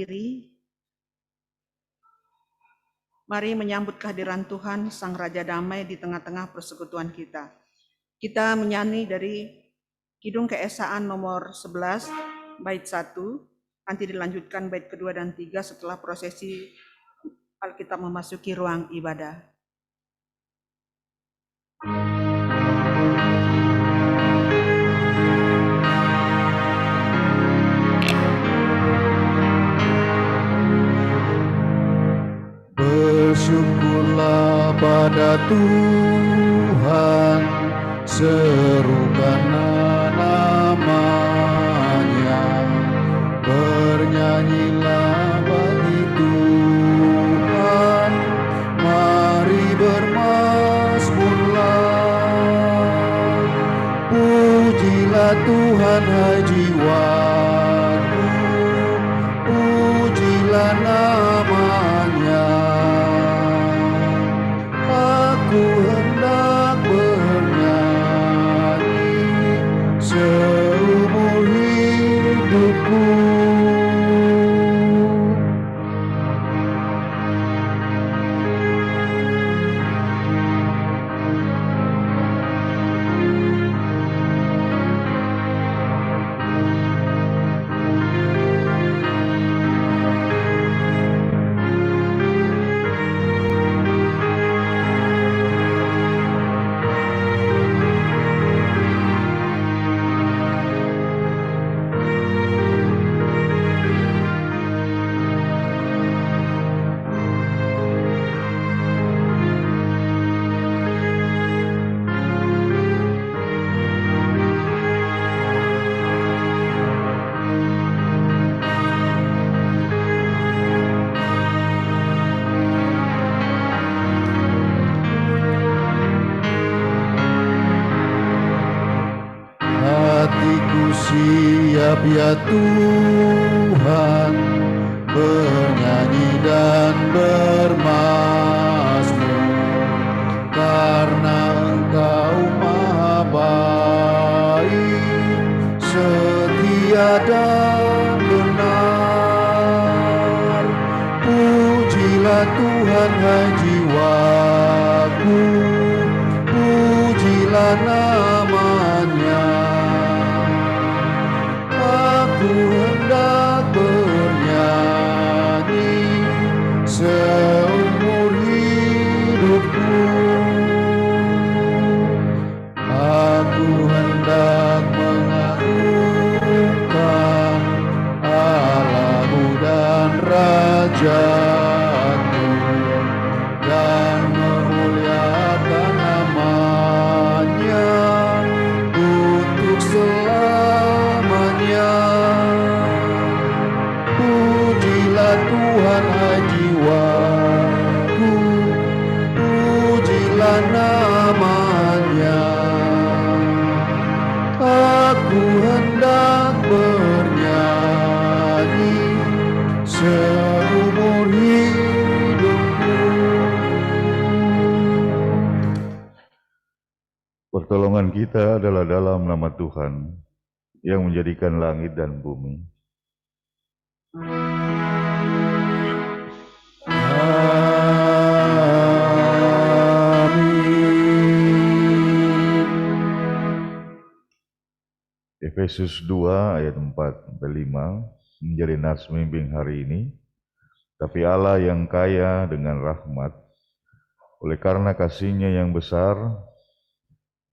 diri. Mari menyambut kehadiran Tuhan, Sang Raja Damai di tengah-tengah persekutuan kita. Kita menyanyi dari Kidung Keesaan nomor 11, bait 1, nanti dilanjutkan bait kedua dan 3 setelah prosesi Alkitab memasuki ruang ibadah. Bersyukurlah pada Tuhan, serukan nama-Nya, bernyanyilah bagi Tuhan, mari bermazmurlah. Pujilah Tuhan hai jiwaku, pujilah nama-Nya. Aku hendak bernyanyi seumur hidupku. Hatiku siap ya Tuhan, bernyanyi dan bermazmur, karena Engkau maha baik, setia dan benar. Pujilah Tuhan hai jiwaku, pujilah nama-Nya. Aku hendak bernyanyi seumur hidupku. Aku hendak mengagungkan Allahku dan Rajaku, dan memuliakan nama-Nya untuk selamanya. Pujilah Tuhan hai jiwaku, pujilah nama-Nya. Aku hendak bernyanyi seumur hidupku. Pertolongan kita adalah dalam nama Tuhan yang menjadikan langit dan bumi. Efesus 2 ayat 4-5 menjadi nats pembimbing hari ini. Tapi Allah yang kaya dengan rahmat, oleh karena kasih-Nya yang besar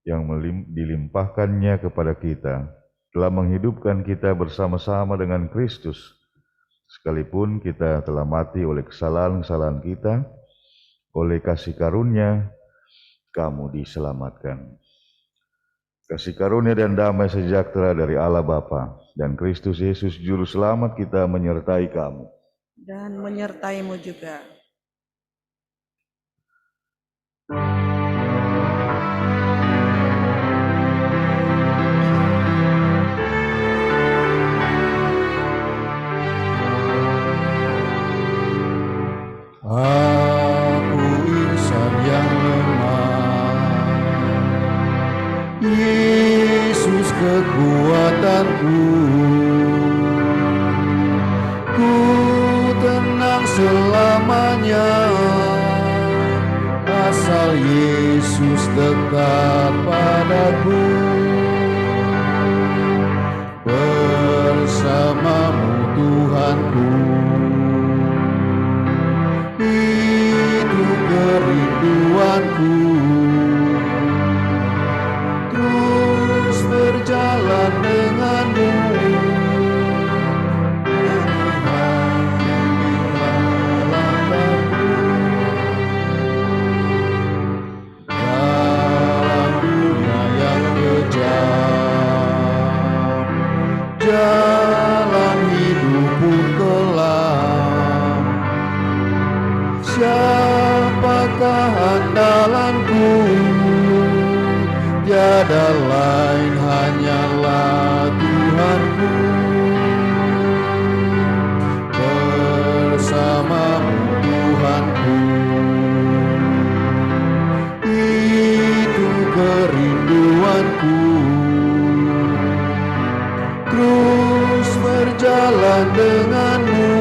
yang dilimpahkannya kepada kita, telah menghidupkan kita bersama-sama dengan Kristus, sekalipun kita telah mati oleh kesalahan-kesalahan kita. Oleh kasih karunia kamu diselamatkan. Kasih karunia dan damai sejahtera dari Allah Bapa dan Kristus Yesus Juru Selamat kita menyertai kamu. Dan menyertaimu juga. Aku insan yang lemah, Yesus kekuatanku. Ku asal Yesus dekat padaku. Bersamamu Tuhanku, itu kerinduanku. Terus berjalan denganmu, dalam dunia yang kejam, jalan hidup pun kelam. Siapakah andalanku? Tiada lain, hanyalah Tuhanku. Bersamamu Tuhanku, itu kerinduanku. Terus berjalan denganmu,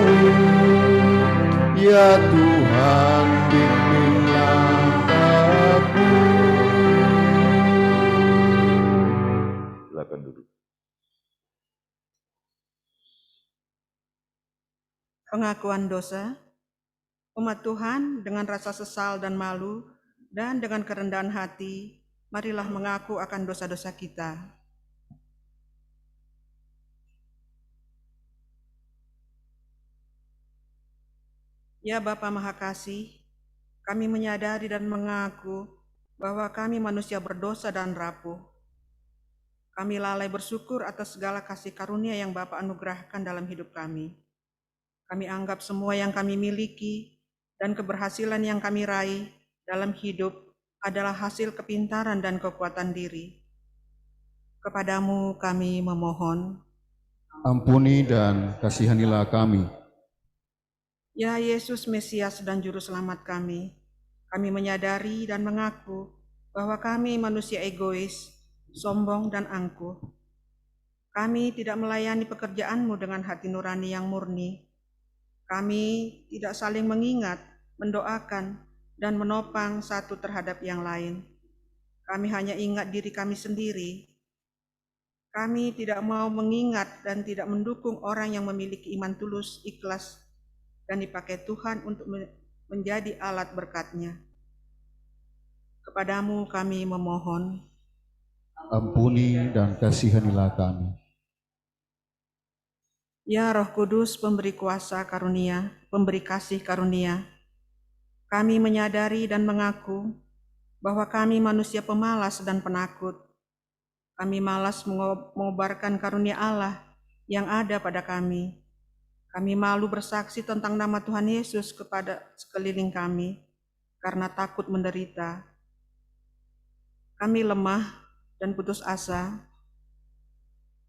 ya Tuhan, bimbinglah aku. Silakan duduk. Pengakuan dosa. Umat Tuhan dengan rasa sesal dan malu dan dengan kerendahan hati, marilah mengaku akan dosa-dosa kita. Ya Bapa Maha Kasih, kami menyadari dan mengaku bahwa kami manusia berdosa dan rapuh. Kami lalai bersyukur atas segala kasih karunia yang Bapa anugerahkan dalam hidup kami. Kami anggap semua yang kami miliki dan keberhasilan yang kami raih dalam hidup adalah hasil kepintaran dan kekuatan diri. Kepadamu kami memohon. Ampuni dan kasihanilah kami. Ya Yesus Mesias dan Juru Selamat kami menyadari dan mengaku bahwa kami manusia egois, sombong dan angkuh. Kami tidak melayani pekerjaan-Mu dengan hati nurani yang murni. Kami tidak saling mengingat, mendoakan, dan menopang satu terhadap yang lain. Kami hanya ingat diri kami sendiri. Kami tidak mau mengingat dan tidak mendukung orang yang memiliki iman tulus, ikhlas, dan dipakai Tuhan untuk menjadi alat berkat-Nya. Kepadamu kami memohon. Ampuni dan kasihanilah kami. Ya Roh Kudus, pemberi kuasa karunia, pemberi kasih karunia, kami menyadari dan mengaku bahwa kami manusia pemalas dan penakut. Kami malas mengobarkan karunia Allah yang ada pada kami. Kami malu bersaksi tentang nama Tuhan Yesus kepada sekeliling kami karena takut menderita. Kami lemah dan putus asa.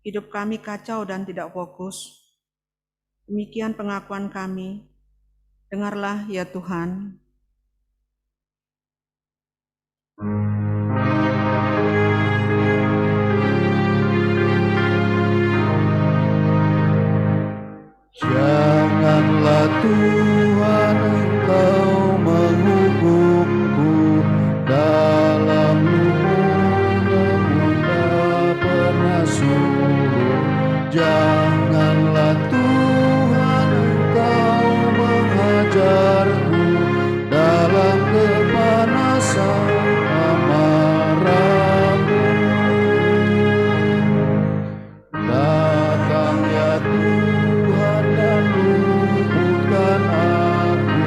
Hidup kami kacau dan tidak fokus. Demikian pengakuan kami. Dengarlah ya Tuhan. Janganlah Tuhan Engkau menghukumku dalam lumut-lumut tak pernah surut. Janganlah Tuhan Engkau mengajarku dalam kepanasan amarah-Mu. Datang ya Tuhan dan luputkan aku.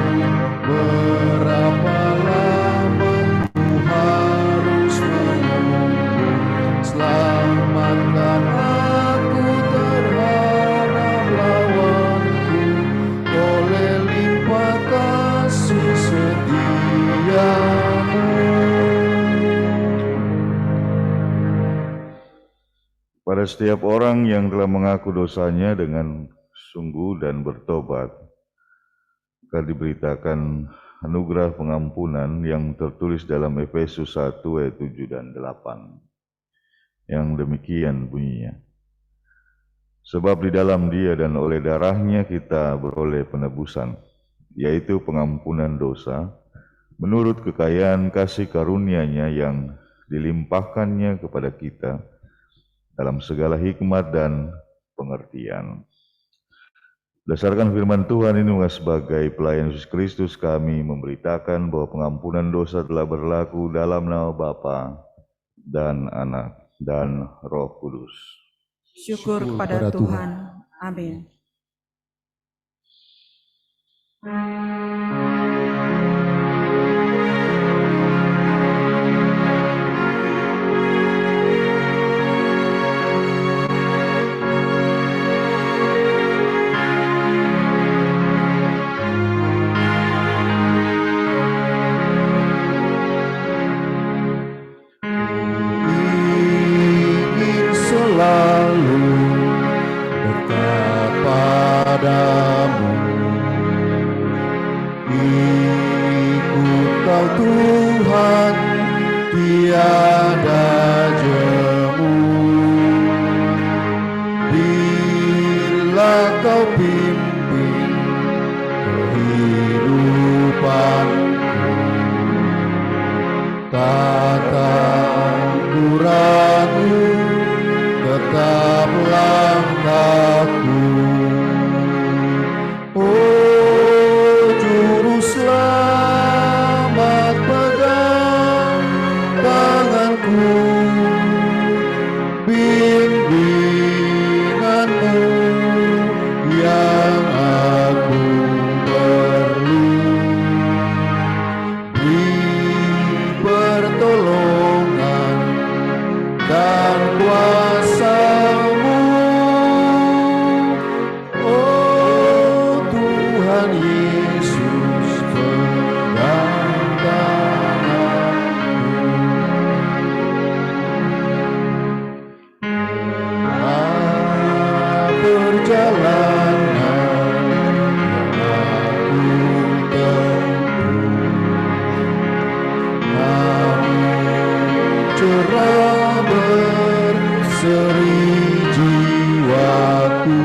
Berapa lama ku harus menunggu? Selamatkan aku terhadap lawanku oleh limpah kasih setia-Mu. Pada setiap orang yang telah mengaku dosanya dengan sungguh dan bertobat, akan diberitakan anugerah pengampunan yang tertulis dalam Efesus 1 ayat 7 dan 8. Yang demikian bunyinya. Sebab di dalam Dia dan oleh darahnya kita beroleh penebusan, yaitu pengampunan dosa, menurut kekayaan kasih karunia-Nya yang dilimpahkannya kepada kita dalam segala hikmat dan pengertian. Berdasarkan firman Tuhan ini, sebagai pelayan Yesus Kristus, kami memberitakan bahwa pengampunan dosa telah berlaku dalam nama Bapa dan Anak dan Roh Kudus. Syukur kepada Tuhan. Amin. Ingin selalu dekat padamu, ikut Kau Tuhan, tiada jemu. Bila Kau pimpin kehidupanku, takkan ku ragu, tetaplah aku. Oh Juru Selamat, pegang tanganku, bimbinganmu yang aku perlu. Beri pertolongan dan kuasa-Mu, oh Tuhan Yesus, pegang tanganku. Perjalanan yang aku tempuh, cerah berseri jiwaku,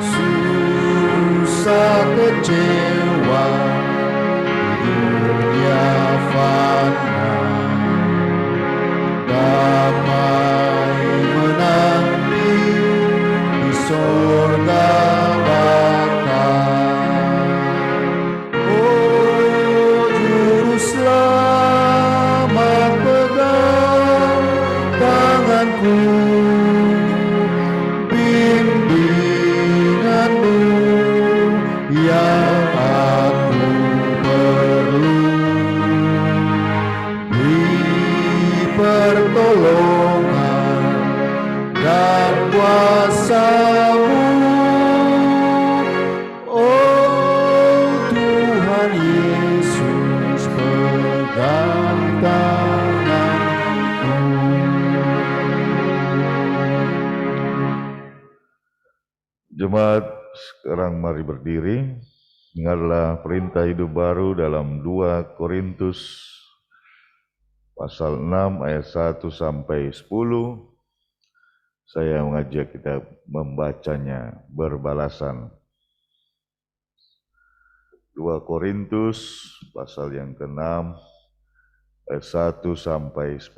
susah kecewa di dunia fana, damai menanti di sorga baka. Oh Juru Selamat, pegang tanganku, bimbinganmu yang aku perlu. Beri pertolongan dan kuasa-Mu, oh Tuhan Yesus, pegang tanganku. Jemaat, sekarang mari berdiri. Ini adalah perintah hidup baru dalam 2 Korintus pasal 6 ayat 1 sampai 10. Saya mengajak kita membacanya berbalasan. 2 Korintus pasal yang ke-6 ayat 1 sampai 10.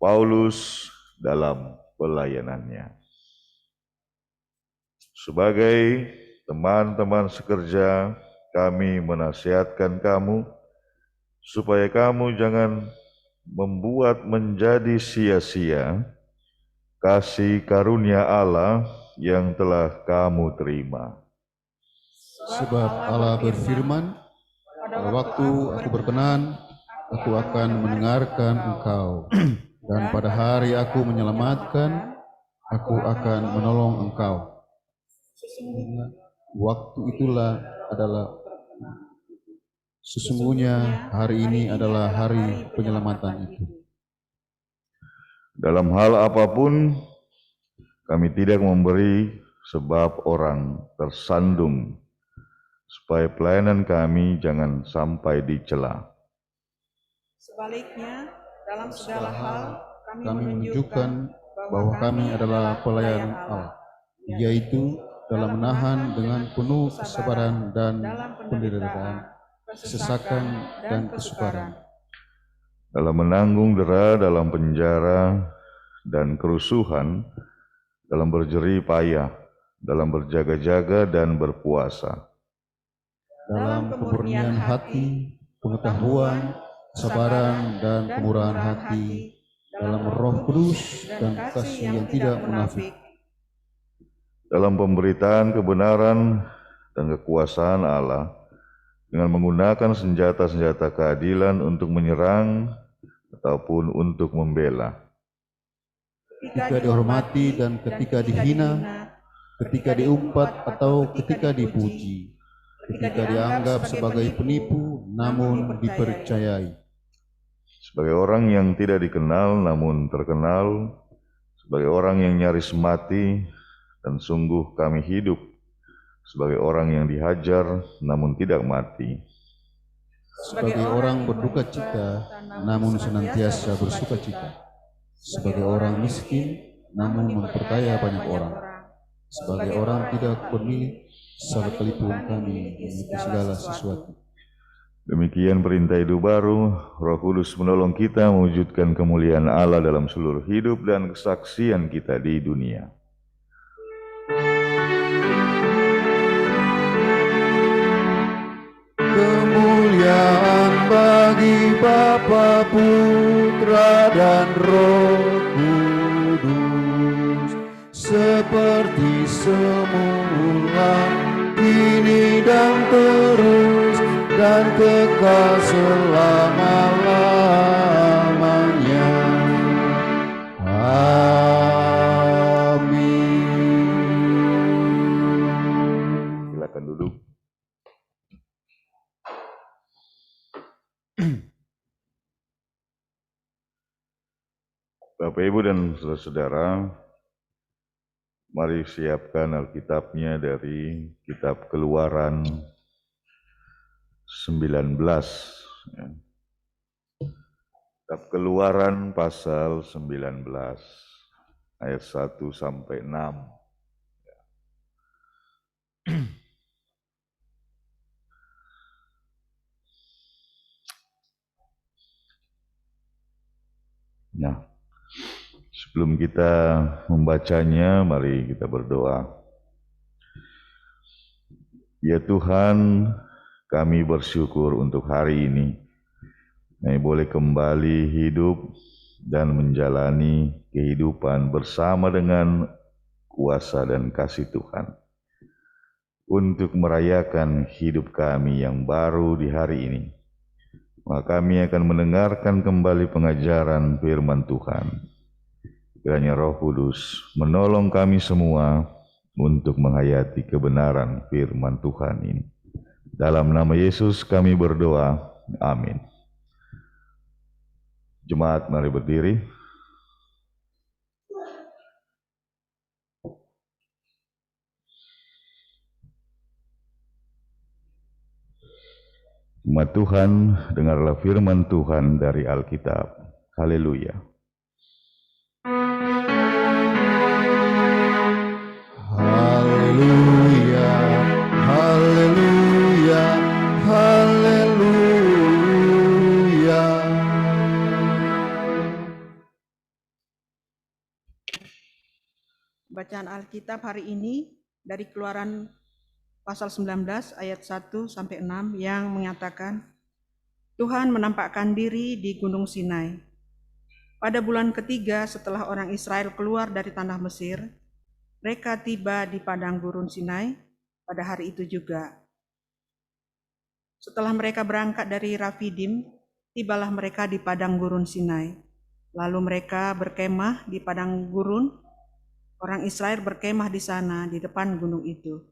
Paulus dalam pelayanannya. Sebagai teman-teman sekerja, kami menasihatkan kamu supaya kamu jangan membuat menjadi sia-sia kasih karunia Allah yang telah kamu terima. Sebab Allah berfirman, pada waktu aku berkenan, aku akan mendengarkan engkau, dan pada hari aku menyelamatkan, aku akan menolong engkau. Waktu itulah adalah sesungguhnya hari ini adalah hari penyelamatan itu. Dalam hal apapun, kami tidak memberi sebab orang tersandung, supaya pelayanan kami jangan sampai dicela. Sebaliknya, dalam segala hal kami Kami menunjukkan menunjukkan bahwa kami adalah pelayan Allah, yaitu dalam menahan dengan penuh kesabaran dan penderitaan, kesesakan dan kesukaran, dalam menanggung dera dalam penjara dan kerusuhan, dalam berjerih payah, dalam berjaga-jaga dan berpuasa, dalam kemurnian hati, pengetahuan, kesabaran dan kemurahan hati, dalam Roh Kudus dan kasih yang tidak munafik, dalam pemberitaan kebenaran dan kekuasaan Allah, dengan menggunakan senjata-senjata keadilan untuk menyerang ataupun untuk membela, ketika dihormati dan ketika dihina, ketika diumpat atau ketika dipuji, ketika dianggap sebagai penipu namun dipercayai, sebagai orang yang tidak dikenal namun terkenal, sebagai orang yang nyaris mati, dan sungguh kami hidup sebagai orang yang dihajar namun tidak mati, sebagai orang berduka cita namun senantiasa bersuka cita, sebagai orang miskin namun memperkaya banyak orang, sebagai orang tidak pemilik sekalipun kami memiliki segala sesuatu. Demikian perintah hidup baru. Roh Kudus menolong kita mewujudkan kemuliaan Allah dalam seluruh hidup dan kesaksian kita di dunia. Kemuliaan bagi Bapa, Putra dan Roh Kudus, seperti semula, kini dan terus, dan kekal selama-lamanya. Amin. Silakan duduk. Bapak, Ibu, dan saudara-saudara, mari siapkan Alkitabnya dari kitab Keluaran 19. Kitab Keluaran pasal 19, ayat 1 sampai 6. Nah, sebelum kita membacanya, mari kita berdoa. Ya Tuhan, kami bersyukur untuk hari ini. Kami boleh kembali hidup dan menjalani kehidupan bersama dengan kuasa dan kasih Tuhan. Untuk merayakan hidup kami yang baru di hari ini, maka kami akan mendengarkan kembali pengajaran firman Tuhan. Kiranya Roh Kudus menolong kami semua untuk menghayati kebenaran firman Tuhan ini. Dalam nama Yesus kami berdoa. Amin. Jemaat, mari berdiri. Umat Tuhan, dengarlah firman Tuhan dari Alkitab. Haleluya. Haleluya, haleluya, haleluya. Bacaan Alkitab hari ini dari Keluaran pasal 19 ayat 1 sampai 6 yang mengatakan, Tuhan menampakkan diri di Gunung Sinai. Pada bulan ketiga setelah orang Israel keluar dari tanah Mesir, mereka tiba di padang gurun Sinai pada hari itu juga. Setelah mereka berangkat dari Rafidim, tibalah mereka di padang gurun Sinai. Lalu mereka berkemah di padang gurun. Orang Israel berkemah di sana di depan gunung itu.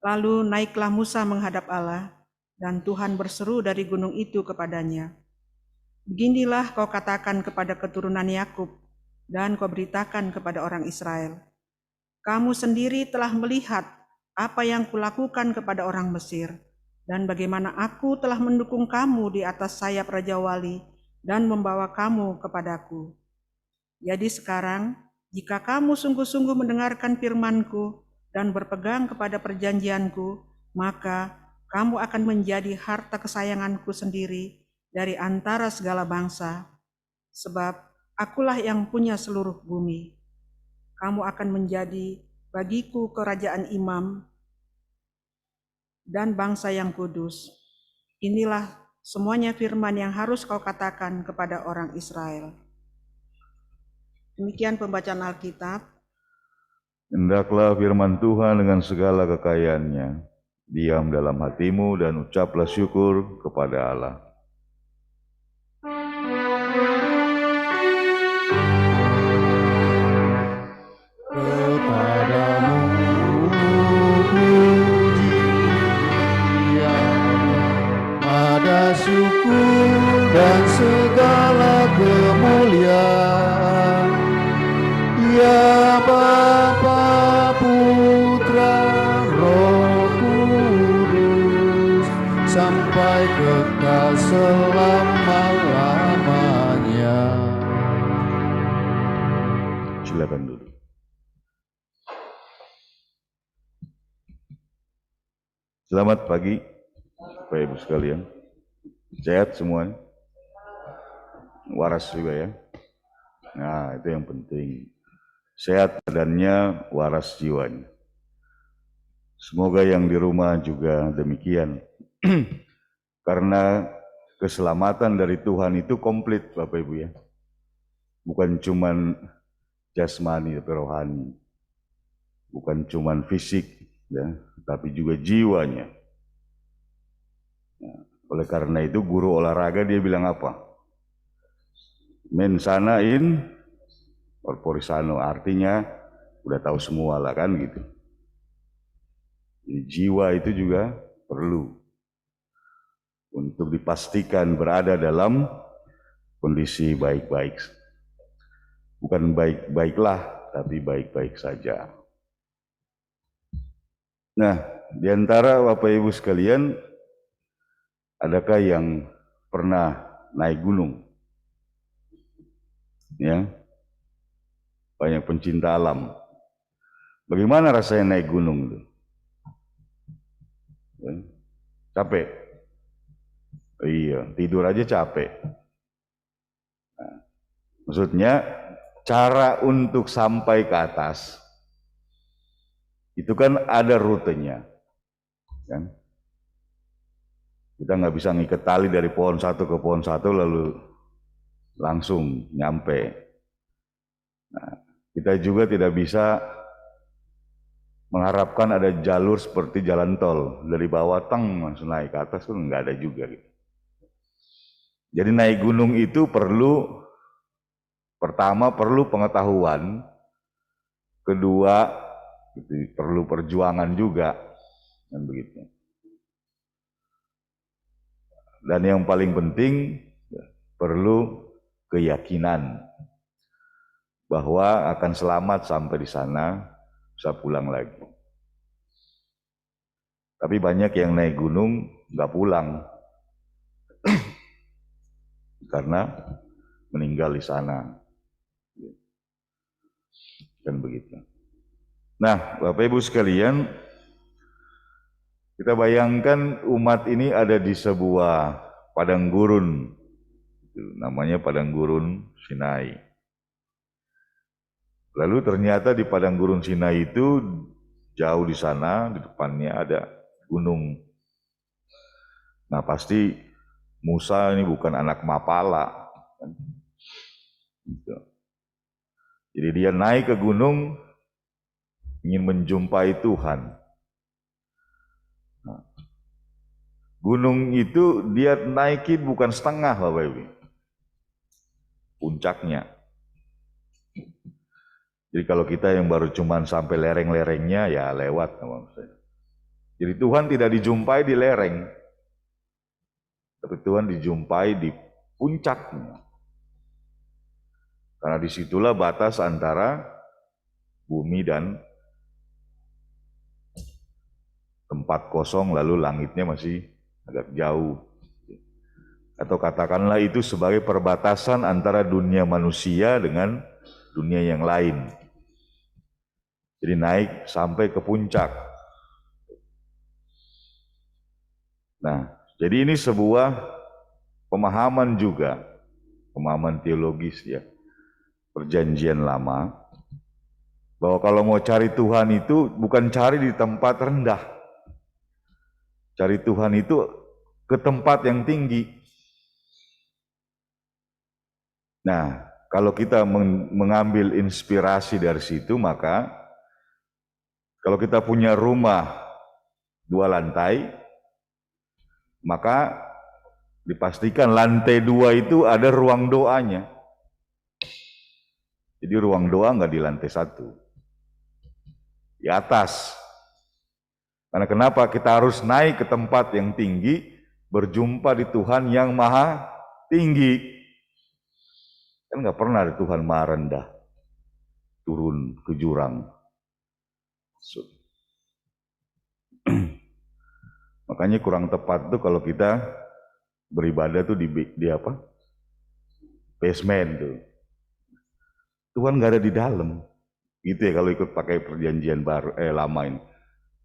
Lalu naiklah Musa menghadap Allah, dan Tuhan berseru dari gunung itu kepadanya, Beginilah kau katakan kepada keturunan Yakub, dan kau beritakan kepada orang Israel, Kamu sendiri telah melihat apa yang kulakukan kepada orang Mesir, dan bagaimana aku telah mendukung kamu di atas sayap Raja Wali, dan membawa kamu kepadaku. Jadi sekarang, jika kamu sungguh-sungguh mendengarkan firman-Ku dan berpegang kepada perjanjianku, maka kamu akan menjadi harta kesayanganku sendiri dari antara segala bangsa, sebab akulah yang punya seluruh bumi. Kamu akan menjadi bagiku kerajaan imam dan bangsa yang kudus. Inilah semuanya firman yang harus kau katakan kepada orang Israel. Demikian pembacaan Alkitab. Hendaklah firman Tuhan dengan segala kekayaannya diam dalam hatimu dan ucaplah syukur kepada Allah. Kepadamu puji ada syukur dan segala kemuliaan, ya Bapa, Putra, Roh Kudus, sampai kekal selama-lamanya. Silakan duduk. Selamat pagi, Bapak Ibu sekalian. Sehat semuanya? Waras juga ya? Nah, itu yang penting. Sehat badannya, waras jiwanya. Semoga yang di rumah juga demikian. Karena keselamatan dari Tuhan itu komplit, Bapak Ibu ya. Bukan cuman jasmani tapi rohani. Bukan cuman fisik ya, tapi juga jiwanya. Nah, oleh karena itu guru olahraga dia bilang apa? Mensana in corpore sano, artinya udah tahu semua lah kan gitu. Jadi jiwa itu juga perlu untuk dipastikan berada dalam kondisi baik-baik. Bukan baik-baiklah, tapi baik-baik saja. Nah, di antara Bapak Ibu sekalian, adakah yang pernah naik gunung? Ya, banyak pencinta alam. Bagaimana rasanya naik gunung itu? Ya, capek? Iya, tidur aja capek. Nah, maksudnya cara untuk sampai ke atas itu kan ada rutenya, kan? Kita nggak bisa ngikat tali dari pohon satu ke pohon satu lalu langsung nyampe. Nah, kita juga tidak bisa mengharapkan ada jalur seperti jalan tol dari bawah tang langsung naik ke atas, itu nggak ada juga. Gitu. Jadi naik gunung itu pertama perlu pengetahuan, kedua gitu, perlu perjuangan juga, dan begitu. Dan yang paling penting perlu keyakinan bahwa akan selamat sampai di sana, bisa pulang lagi. Tapi banyak yang naik gunung nggak pulang karena meninggal di sana, dan begitu. Nah, Bapak Ibu sekalian, kita bayangkan umat ini ada di sebuah padang gurun, namanya padang gurun Sinai. Lalu ternyata di padang gurun Sinai itu jauh di sana, di depannya ada gunung. Nah, pasti Musa ini bukan anak mapala. Jadi dia naik ke gunung ingin menjumpai Tuhan. Nah, gunung itu dia naikin bukan setengah, Bapak Ibu, puncaknya. Jadi kalau kita yang baru cuman sampai lereng-lerengnya ya lewat. Jadi Tuhan tidak dijumpai di lereng, tapi Tuhan dijumpai di puncaknya. Karena disitulah batas antara bumi dan tempat kosong, lalu langitnya masih agak jauh. Atau katakanlah itu sebagai perbatasan antara dunia manusia dengan dunia yang lain. Jadi naik sampai ke puncak. Nah, jadi ini sebuah pemahaman juga, pemahaman teologis ya, Perjanjian Lama, bahwa kalau mau cari Tuhan itu bukan cari di tempat rendah. Cari Tuhan itu ke tempat yang tinggi. Nah, kalau kita mengambil inspirasi dari situ, maka kalau kita punya rumah 2 lantai, maka dipastikan lantai 2 itu ada ruang doanya. Jadi ruang doa nggak di lantai 1, di atas. Karena kenapa? Kita harus naik ke tempat yang tinggi, berjumpa di Tuhan yang maha tinggi. Kan nggak pernah ada Tuhan maha rendah, turun ke jurang. Makanya kurang tepat tuh kalau kita beribadah tuh di apa? Basement tuh. Tuhan nggak ada di dalam. Gitu ya kalau ikut pakai perjanjian baru lama ini.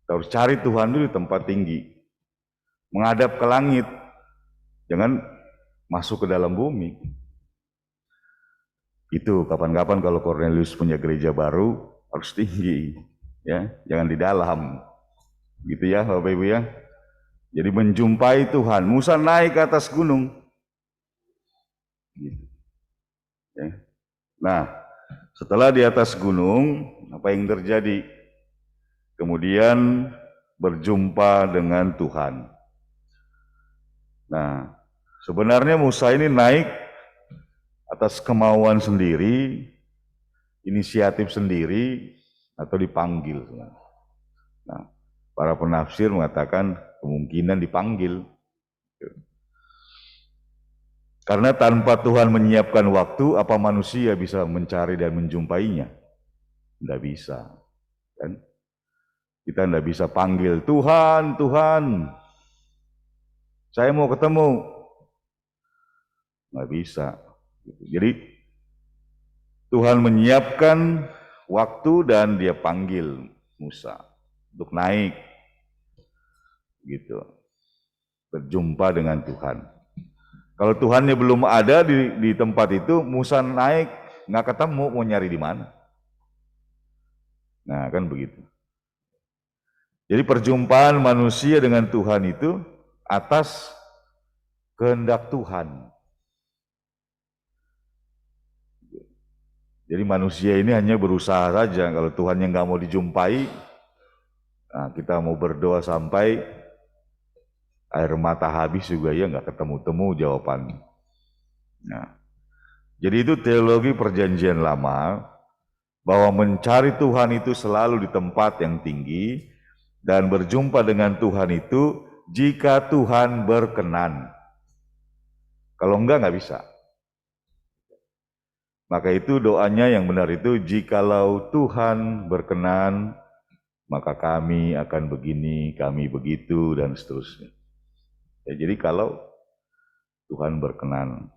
Kita harus cari Tuhan dulu di tempat tinggi. Menghadap ke langit. Jangan masuk ke dalam bumi. Itu kapan-kapan kalau Cornelius punya gereja baru harus tinggi, ya, jangan di dalam. Gitu ya Bapak Ibu ya. Jadi menjumpai Tuhan. Musa naik ke atas gunung. Gitu. Ya. Nah, setelah di atas gunung, apa yang terjadi? Kemudian berjumpa dengan Tuhan. Nah, sebenarnya Musa ini naik atas kemauan sendiri, inisiatif sendiri, atau dipanggil. Nah, para penafsir mengatakan kemungkinan dipanggil. Karena tanpa Tuhan menyiapkan waktu, apa manusia bisa mencari dan menjumpainya? Tidak bisa. Kan? Kita tidak bisa panggil, Tuhan, Tuhan, saya mau ketemu. Nggak bisa. Jadi Tuhan menyiapkan waktu dan dia panggil Musa untuk naik. Gitu. Berjumpa dengan Tuhan. Kalau Tuhannya belum ada di tempat itu, Musa naik, nggak ketemu, mau nyari di mana? Nah, kan begitu. Jadi perjumpaan manusia dengan Tuhan itu atas kehendak Tuhan. Jadi manusia ini hanya berusaha saja, kalau Tuhan yang nggak mau dijumpai, nah kita mau berdoa sampai air mata habis juga ya nggak ketemu-temu jawabannya. Nah, jadi itu teologi Perjanjian Lama, bahwa mencari Tuhan itu selalu di tempat yang tinggi, dan berjumpa dengan Tuhan itu jika Tuhan berkenan. Kalau enggak bisa. Maka itu doanya yang benar itu, jikalau Tuhan berkenan, maka kami akan begini, kami begitu, dan seterusnya. Ya, jadi kalau Tuhan berkenan.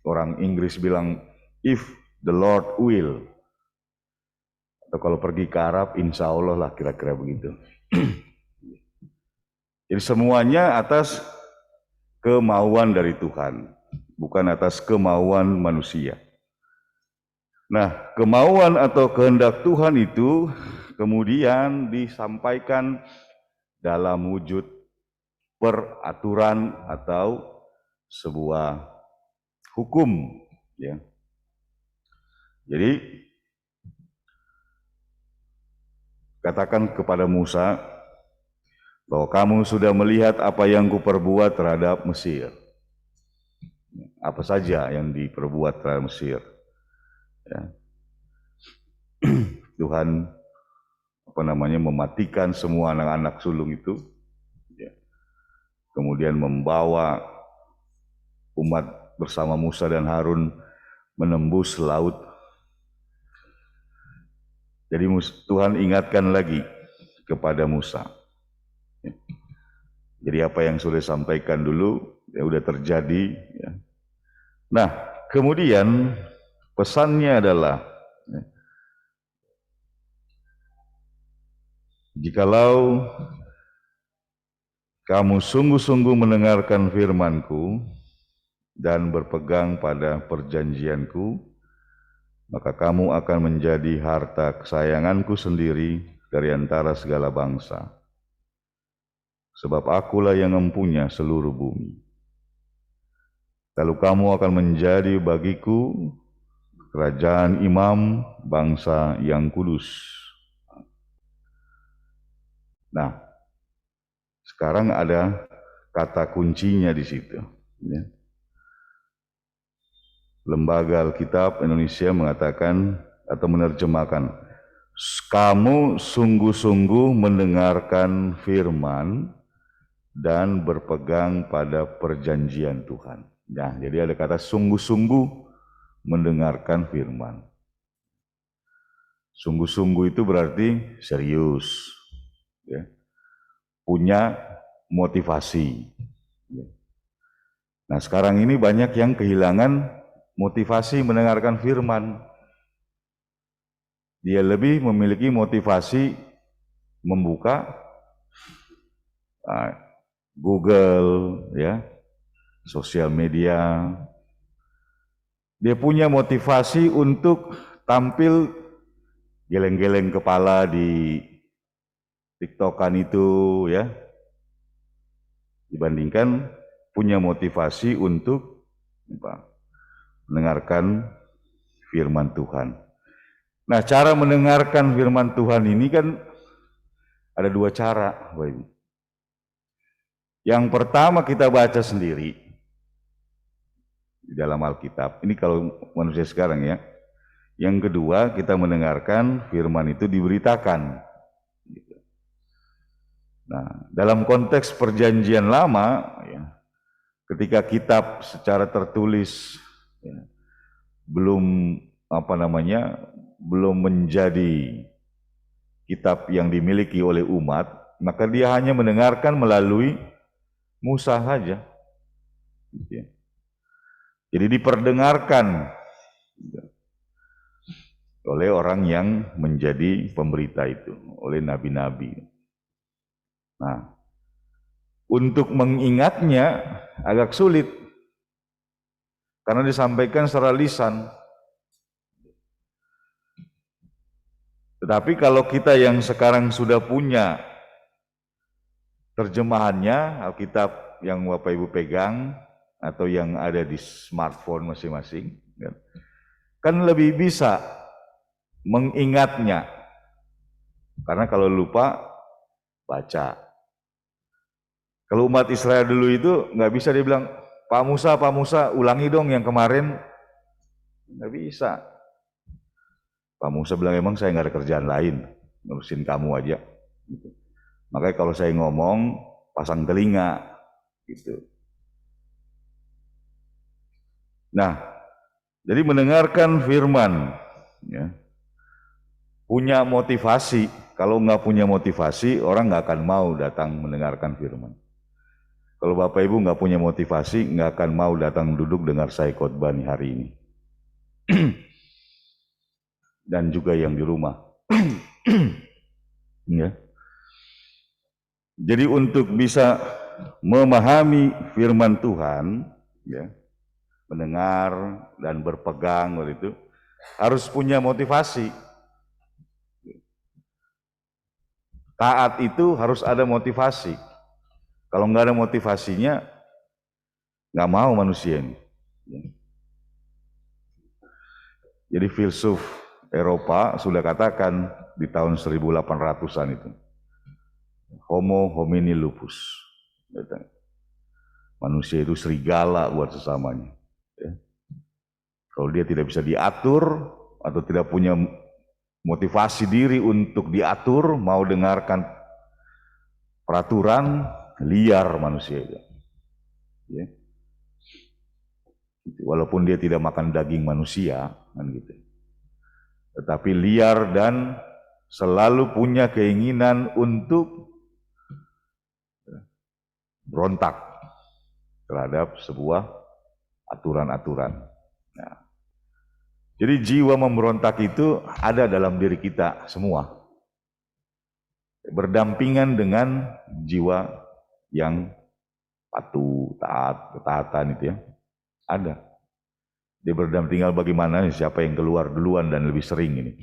Orang Inggris bilang, if the Lord will. Atau kalau pergi ke Arab, insya Allah lah, kira-kira begitu. Jadi semuanya atas kemauan dari Tuhan, bukan atas kemauan manusia. Nah, kemauan atau kehendak Tuhan itu kemudian disampaikan dalam wujud peraturan atau sebuah hukum, ya. Jadi katakan kepada Musa bahwa kamu sudah melihat apa yang kuperbuat terhadap Mesir. Apa saja yang diperbuat terhadap Mesir. Ya. Tuhan mematikan semua anak-anak sulung itu. Ya. Kemudian membawa umat bersama Musa dan Harun menembus laut. Jadi Tuhan ingatkan lagi kepada Musa. Jadi apa yang sudah sampaikan dulu, ya udah terjadi. Ya. Nah, kemudian pesannya adalah Jikalau kamu sungguh-sungguh mendengarkan firman-Ku dan berpegang pada perjanjian-Ku, maka kamu akan menjadi harta kesayangan-Ku sendiri dari antara segala bangsa. Sebab Akulah yang mempunyai seluruh bumi. Lalu kamu akan menjadi bagiku kerajaan imam bangsa yang kudus. Nah, sekarang ada kata kuncinya di situ. Ya. Lembaga Alkitab Indonesia mengatakan atau menerjemahkan, kamu sungguh-sungguh mendengarkan firman dan berpegang pada perjanjian Tuhan. Nah, jadi ada kata sungguh-sungguh mendengarkan firman. Sungguh-sungguh itu berarti serius, ya. Punya motivasi. Ya. Nah, sekarang ini banyak yang kehilangan motivasi mendengarkan firman. Dia lebih memiliki motivasi membuka Google, ya, sosial media. Dia punya motivasi untuk tampil geleng-geleng kepala di TikTokan itu, ya, dibandingkan punya motivasi untuk mendengarkan firman Tuhan. Nah, cara mendengarkan firman Tuhan ini kan ada dua cara, Bapak Ibu. Yang pertama kita baca sendiri di dalam Alkitab. Ini kalau manusia sekarang, ya. Yang kedua, kita mendengarkan firman itu diberitakan. Nah, dalam konteks perjanjian lama, ya, ketika kitab secara tertulis, ya, belum belum menjadi kitab yang dimiliki oleh umat, maka dia hanya mendengarkan melalui Musa saja. Jadi diperdengarkan oleh orang yang menjadi pemberita itu, oleh nabi-nabi. Nah, untuk mengingatnya agak sulit karena disampaikan secara lisan. Tetapi kalau kita yang sekarang sudah punya terjemahannya, Alkitab yang Bapak Ibu pegang atau yang ada di smartphone masing-masing, kan lebih bisa mengingatnya. Karena kalau lupa, baca. Kalau umat Israel dulu itu nggak bisa dia bilang, Pak Musa, ulangi dong yang kemarin. Nggak bisa. Pak Musa bilang, emang saya nggak ada kerjaan lain, ngurusin kamu aja. Makanya kalau saya ngomong, pasang telinga, gitu. Nah, jadi mendengarkan firman, ya, punya motivasi. Kalau nggak punya motivasi, orang nggak akan mau datang mendengarkan firman. Kalau Bapak Ibu nggak punya motivasi, nggak akan mau datang duduk dengar saya khotbah hari ini. Dan juga yang di rumah. Ya. Jadi untuk bisa memahami firman Tuhan, ya, mendengar dan berpegang itu harus punya motivasi. Taat itu harus ada motivasi. Kalau nggak ada motivasinya, nggak mau manusia ini. Jadi filsuf Eropa sudah katakan di tahun 1800-an itu, Homo homini lupus. Manusia itu serigala buat sesamanya. Kalau dia tidak bisa diatur atau tidak punya motivasi diri untuk diatur, mau dengarkan peraturan, liar manusia itu. Ya. Walaupun dia tidak makan daging manusia, kan gitu. Tetapi liar dan selalu punya keinginan untuk berontak terhadap sebuah aturan-aturan. Nah, jadi jiwa memberontak itu ada dalam diri kita semua. berdampingan dengan jiwa yang patuh, taat, ketaatan itu ya. Ada. Dia berdampingan bagaimana, siapa yang keluar duluan dan lebih sering ini.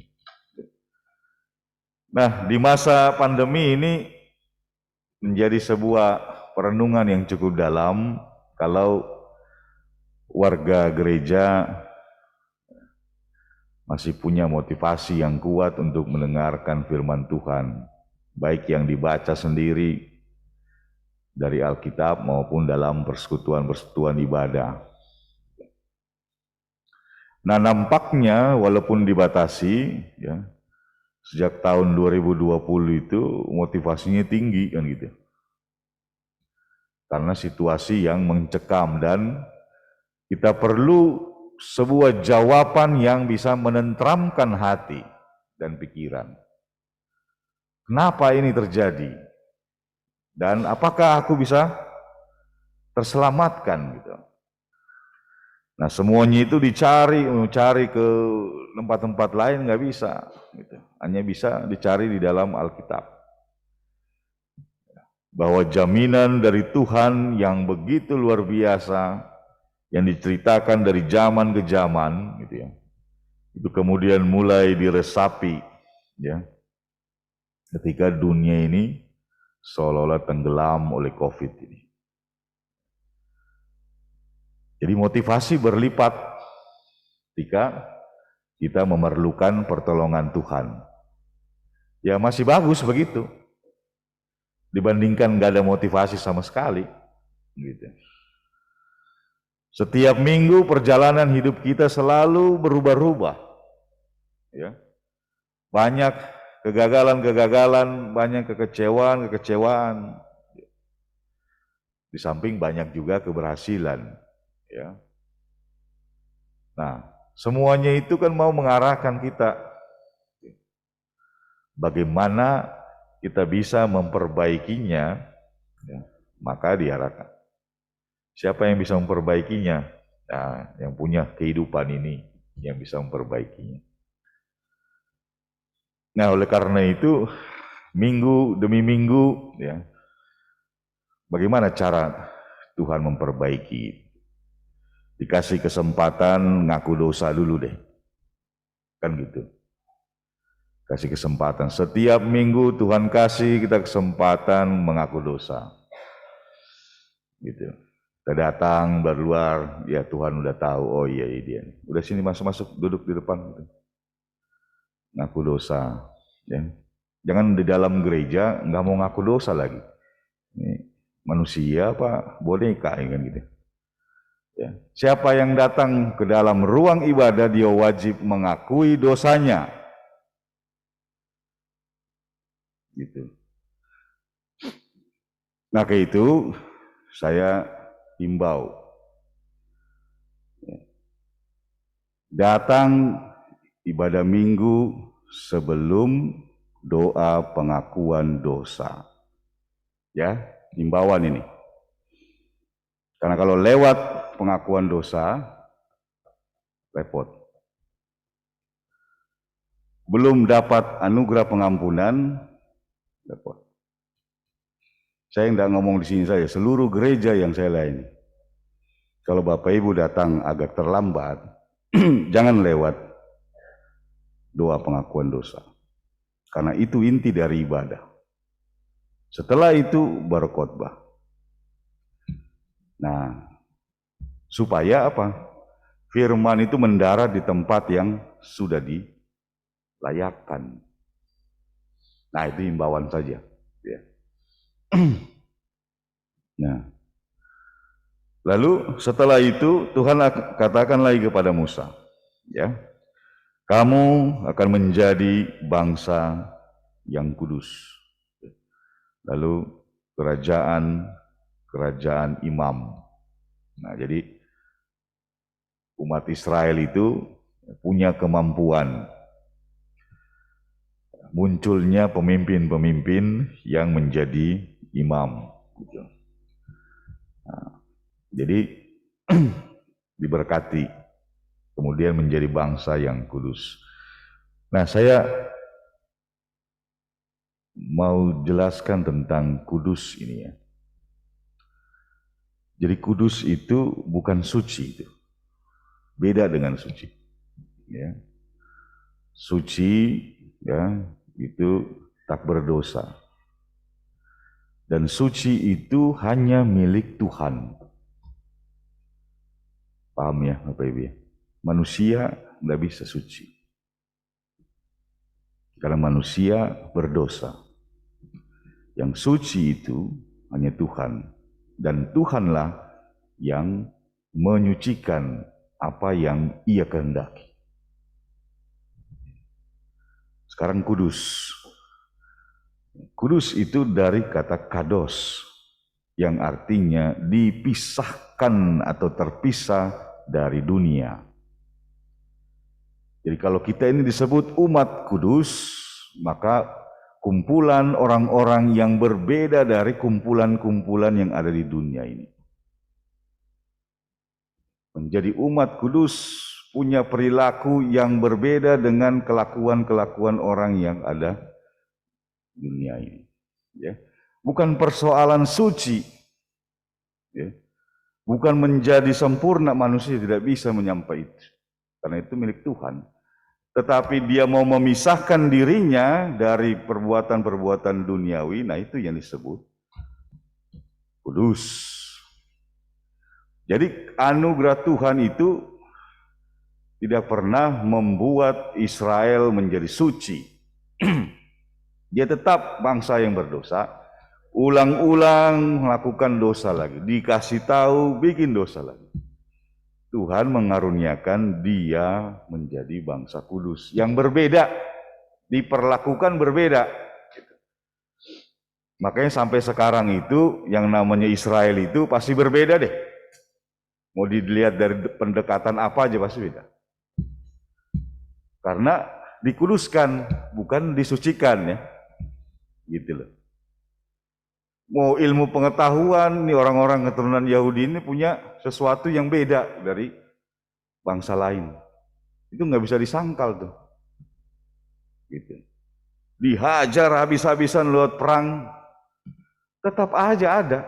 Nah, di masa pandemi ini menjadi sebuah perenungan yang cukup dalam kalau warga gereja masih punya motivasi yang kuat untuk mendengarkan firman Tuhan, baik yang dibaca sendiri dari Alkitab maupun dalam persekutuan-persekutuan ibadah. Nah, nampaknya walaupun dibatasi, ya, sejak tahun 2020 itu motivasinya tinggi kan gitu. Karena situasi yang mencekam dan kita perlu sebuah jawaban yang bisa menenteramkan hati dan pikiran. Kenapa ini terjadi? Dan apakah aku bisa terselamatkan gitu? Nah, semuanya itu dicari ke tempat-tempat lain nggak bisa, gitu. Hanya bisa dicari di dalam Alkitab. Bahwa jaminan dari Tuhan yang begitu luar biasa, yang diceritakan dari zaman ke zaman, gitu ya, itu kemudian mulai diresapi, ya, ketika dunia ini seolah-olah tenggelam oleh COVID ini. Jadi motivasi berlipat ketika kita memerlukan pertolongan Tuhan. Ya masih bagus begitu, dibandingkan nggak ada motivasi sama sekali. Gitu. Setiap minggu perjalanan hidup kita selalu berubah-ubah. Ya. Banyak kegagalan-kegagalan, banyak kekecewaan-kekecewaan. Di samping banyak juga keberhasilan. Ya. Nah, semuanya itu kan mau mengarahkan kita bagaimana kita bisa memperbaikinya, ya, maka diarahkan. Siapa yang bisa memperbaikinya? Nah, yang punya kehidupan ini yang bisa memperbaikinya. Nah, oleh karena itu, minggu demi minggu, ya, bagaimana cara Tuhan memperbaiki? Dikasih kesempatan ngaku dosa dulu deh, kan gitu. Kasih kesempatan. Setiap minggu Tuhan kasih kita kesempatan mengaku dosa. Gitu. Kita datang berluar, ya Tuhan udah tahu, oh iya dia. Udah sini masuk duduk di depan. Gitu. Ngaku dosa. Ya. Jangan di dalam gereja nggak mau ngaku dosa lagi. Ini manusia apa boneka ya kan gitu. Ya. Siapa yang datang ke dalam ruang ibadah dia wajib mengakui dosanya. Gitu. Nah, ke itu saya himbau. Datang ibadah minggu sebelum doa pengakuan dosa. Ya, himbauan ini. Karena kalau lewat pengakuan dosa, repot. Belum dapat anugerah pengampunan, repot. Saya tidak ngomong di sini saja, seluruh gereja yang saya layani. Kalau Bapak Ibu datang agak terlambat, jangan lewat doa pengakuan dosa. Karena itu inti dari ibadah. Setelah itu baru khotbah. Nah, supaya apa? Firman itu mendarat di tempat yang sudah dilayakkan. Nah, itu himbauan saja. Ya. Nah, lalu setelah itu Tuhan katakan lagi kepada Musa, ya, kamu akan menjadi bangsa yang kudus. Lalu kerajaan imam. Nah, jadi umat Israel itu punya kemampuan. Munculnya pemimpin-pemimpin yang menjadi imam. Nah, jadi diberkati, kemudian menjadi bangsa yang kudus. Nah, saya mau jelaskan tentang kudus ini ya. Jadi kudus itu bukan suci itu. Beda dengan suci. Ya. Suci ya itu tak berdosa. Dan suci itu hanya milik Tuhan. Paham ya Bapak Ibu ya? Manusia tidak bisa suci. Karena manusia berdosa. Yang suci itu hanya Tuhan. Dan Tuhanlah yang menyucikan apa yang Ia kehendaki. Sekarang kudus. Kudus itu dari kata kados, yang artinya dipisahkan atau terpisah dari dunia. Jadi kalau kita ini disebut umat kudus, maka kumpulan orang-orang yang berbeda dari kumpulan-kumpulan yang ada di dunia ini. Menjadi umat kudus punya perilaku yang berbeda dengan kelakuan-kelakuan orang yang ada di dunia ini. Ya. Bukan persoalan suci, ya. Bukan menjadi sempurna, manusia tidak bisa menyampai itu. Karena itu milik Tuhan. Tetapi dia mau memisahkan dirinya dari perbuatan-perbuatan duniawi, nah itu yang disebut kudus. Jadi anugerah Tuhan itu tidak pernah membuat Israel menjadi suci. Dia tetap bangsa yang berdosa, ulang-ulang melakukan dosa lagi, dikasih tahu bikin dosa lagi. Tuhan mengaruniakan dia menjadi bangsa kudus yang berbeda, diperlakukan berbeda. Makanya sampai sekarang itu yang namanya Israel itu pasti berbeda deh. Mau dilihat dari pendekatan apa aja pasti beda. Karena dikuduskan, bukan disucikan ya. Gitu loh. Mau ilmu pengetahuan, nih orang-orang keturunan Yahudi ini punya sesuatu yang beda dari bangsa lain. Itu nggak bisa disangkal tuh. Gitu. Dihajar habis-habisan lewat perang, tetap aja ada.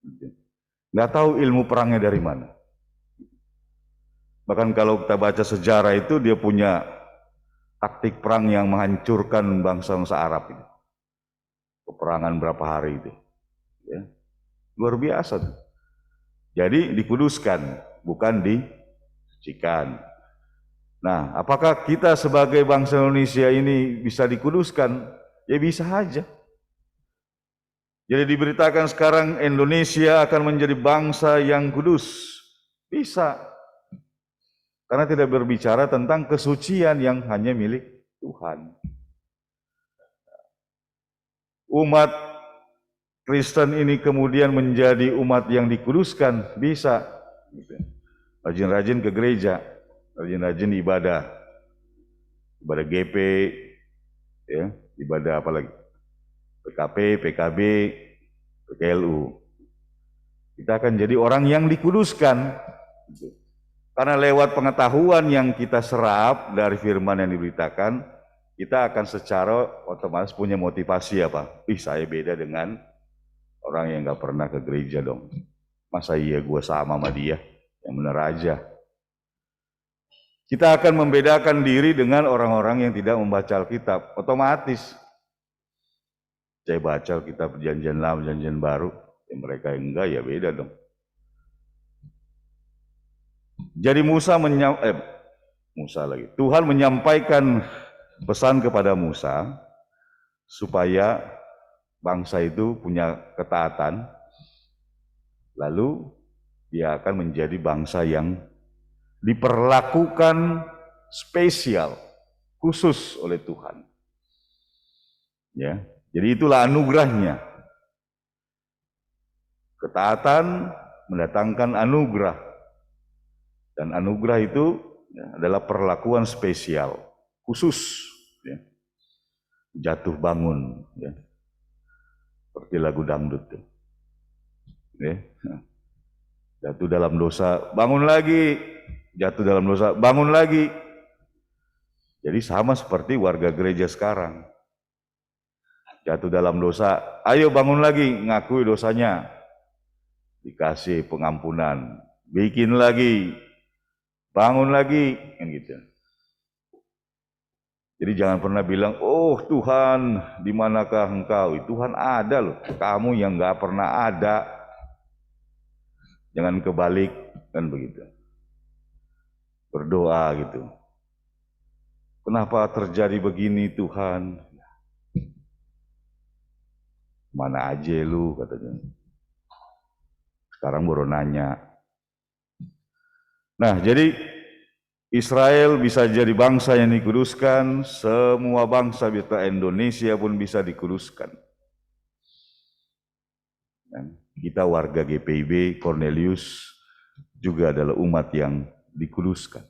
Gitu. Nggak tahu ilmu perangnya dari mana. Bahkan kalau kita baca sejarah itu dia punya taktik perang yang menghancurkan bangsa-bangsa Arab ini. Peperangan berapa hari itu. Ya. Luar biasa tuh. Jadi dikuduskan, bukan disucikan. Nah, apakah kita sebagai bangsa Indonesia ini bisa dikuduskan? Ya bisa aja. Jadi diberitakan sekarang Indonesia akan menjadi bangsa yang kudus. Bisa. Karena tidak berbicara tentang kesucian yang hanya milik Tuhan. Umat Kristen ini kemudian menjadi umat yang dikuduskan, bisa. Rajin-rajin ke gereja, rajin-rajin ibadah. Ibadah GP, ya, ibadah apa lagi? PKP, PKB, PKLU. Kita akan jadi orang yang dikuduskan. Karena lewat pengetahuan yang kita serap dari firman yang diberitakan, kita akan secara otomatis punya motivasi apa? Saya beda dengan orang yang gak pernah ke gereja dong. Masa iya gue sama dia? Yang benar aja. Kita akan membedakan diri dengan orang-orang yang tidak membaca Alkitab. Otomatis. Saya baca Alkitab perjanjian lama, perjanjian baru. Yang mereka enggak, ya beda dong. Jadi Tuhan menyampaikan pesan kepada Musa supaya bangsa itu punya ketaatan, lalu dia akan menjadi bangsa yang diperlakukan spesial, khusus oleh Tuhan. Ya, jadi itulah anugerahnya. Ketaatan mendatangkan anugerah, dan anugerah itu adalah perlakuan spesial, khusus. Ya. Jatuh bangun, ya. Seperti lagu dangdut tuh. Ya. Jatuh dalam dosa, bangun lagi. Jatuh dalam dosa, bangun lagi. Jadi sama seperti warga gereja sekarang. jatuh dalam dosa, ayo bangun lagi, ngakui dosanya, dikasih pengampunan, bikin lagi, bangun lagi, kan gitu. Jadi jangan pernah bilang, oh Tuhan, di manakah engkau? Tuhan ada loh, kamu yang nggak pernah ada. Jangan kebalik, kan begitu. Berdoa gitu. Kenapa terjadi begini Tuhan? Mana aja lu, katanya. Sekarang baru nanya. Nah, jadi Israel bisa jadi bangsa yang dikuduskan, semua bangsa Indonesia pun bisa dikuduskan. Kita warga GPIB, Cornelius juga adalah umat yang dikuduskan.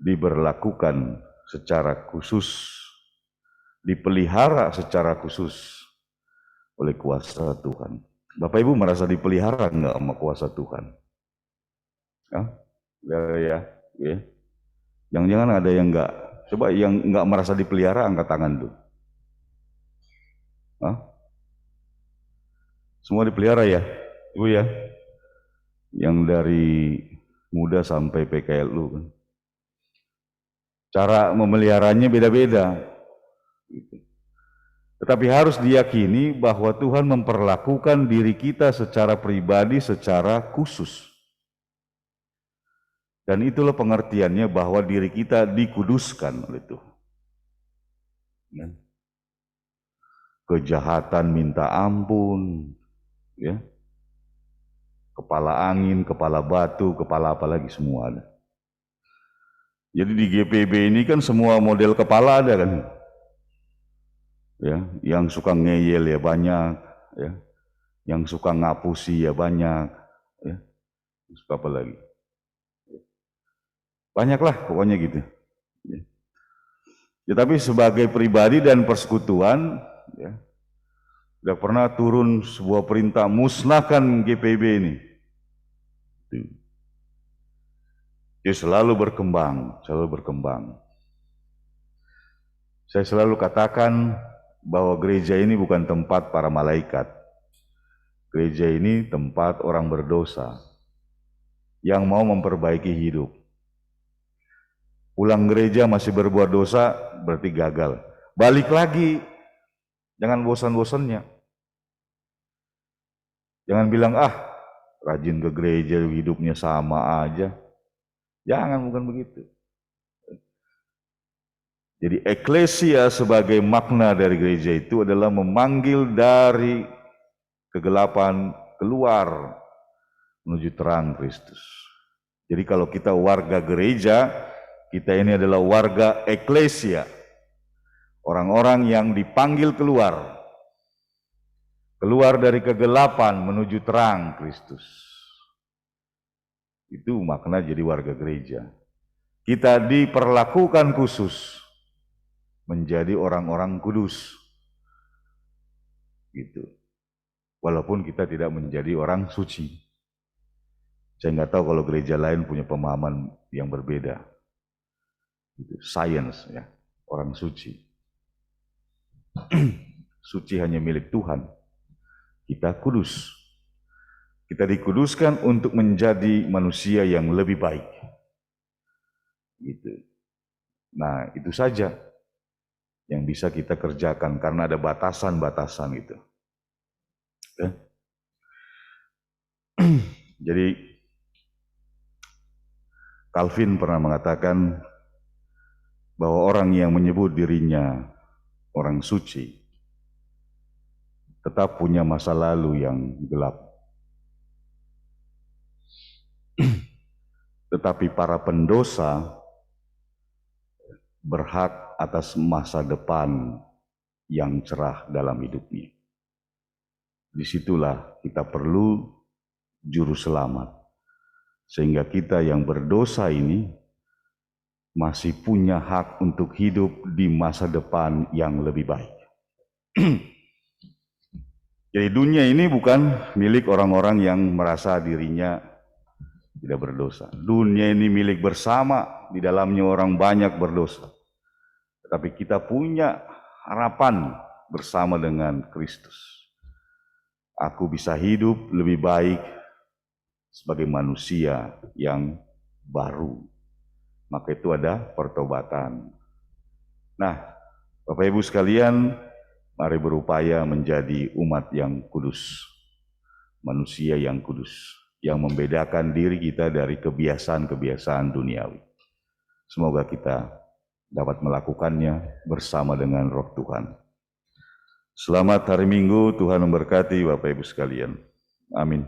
Diberlakukan secara khusus, dipelihara secara khusus oleh kuasa Tuhan. Bapak Ibu merasa dipelihara enggak sama kuasa Tuhan? Ya. Jangan-jangan ada yang enggak. Coba yang enggak merasa dipelihara angkat tangan tuh. Semua dipelihara ya, Ibu ya? Yang dari muda sampai PKLU kan. Cara memeliharanya beda-beda. Tetapi harus diyakini bahwa Tuhan memperlakukan diri kita secara pribadi, secara khusus. Dan itulah pengertiannya bahwa diri kita dikuduskan oleh Tuhan. Kejahatan minta ampun, ya. Kepala angin, kepala batu, kepala apa lagi semua ada. Jadi di GPB ini kan semua model kepala ada kan. Ya, yang suka ngeyel ya banyak, ya. Yang suka ngapusi ya banyak, ya. Suka apa lagi? Banyaklah pokoknya gitu. Ya, tapi sebagai pribadi dan persekutuan, ya, sudah pernah turun sebuah perintah musnahkan GPB ini. Dia selalu berkembang, selalu berkembang. Saya selalu katakan bahwa gereja ini bukan tempat para malaikat. Gereja ini tempat orang berdosa yang mau memperbaiki hidup. Pulang gereja masih berbuat dosa, berarti gagal. Balik lagi, jangan bosan-bosannya. Jangan bilang, rajin ke gereja, hidupnya sama aja. Jangan, bukan begitu. Jadi eklesia sebagai makna dari gereja itu adalah memanggil dari kegelapan keluar menuju terang Kristus. Jadi kalau kita warga gereja, kita ini adalah warga eklesia. Orang-orang yang dipanggil keluar. Keluar dari kegelapan menuju terang Kristus. Itu makna jadi warga gereja. Kita diperlakukan khusus menjadi orang-orang kudus. Gitu. Walaupun kita tidak menjadi orang suci. Saya nggak tahu kalau gereja lain punya pemahaman yang berbeda. Science ya, orang suci. Suci hanya milik Tuhan. Kita kudus. Kita dikuduskan untuk menjadi manusia yang lebih baik. Gitu. Nah, itu saja yang bisa kita kerjakan karena ada batasan-batasan itu. Ya. Jadi Calvin pernah mengatakan bahwa orang yang menyebut dirinya orang suci tetap punya masa lalu yang gelap. Tetapi para pendosa berhak atas masa depan yang cerah dalam hidupnya. Disitulah kita perlu juru selamat. Sehingga kita yang berdosa ini masih punya hak untuk hidup di masa depan yang lebih baik. Jadi dunia ini bukan milik orang-orang yang merasa dirinya tidak berdosa. Dunia ini milik bersama, di dalamnya orang banyak berdosa. Tetapi kita punya harapan bersama dengan Kristus. Aku bisa hidup lebih baik sebagai manusia yang baru. Maka itu ada pertobatan. Nah, Bapak Ibu sekalian, mari berupaya menjadi umat yang kudus. Manusia yang kudus, yang membedakan diri kita dari kebiasaan-kebiasaan duniawi. Semoga kita dapat melakukannya bersama dengan Roh Tuhan. Selamat hari Minggu, Tuhan memberkati Bapak Ibu sekalian. Amin.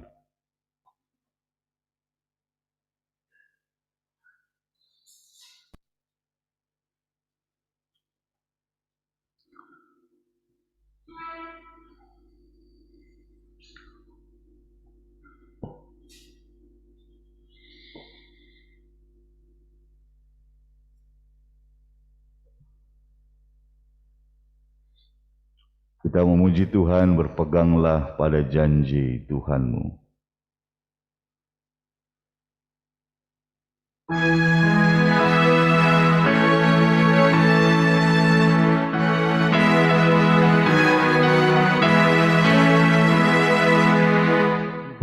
Kita memuji Tuhan, berpeganglah pada janji Tuhanmu.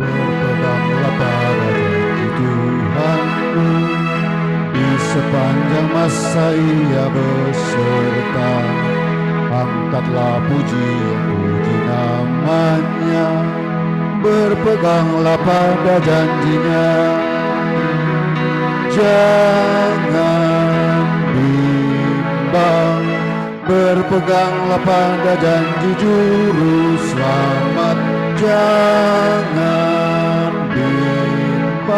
Berpeganglah pada janji Tuhanmu, di sepanjang masa Ia beserta. Angkatlah puji namanya, berpeganglah pada janjinya. Jangan bimbang, berpeganglah pada janji juru selamat. Jangan bimbang,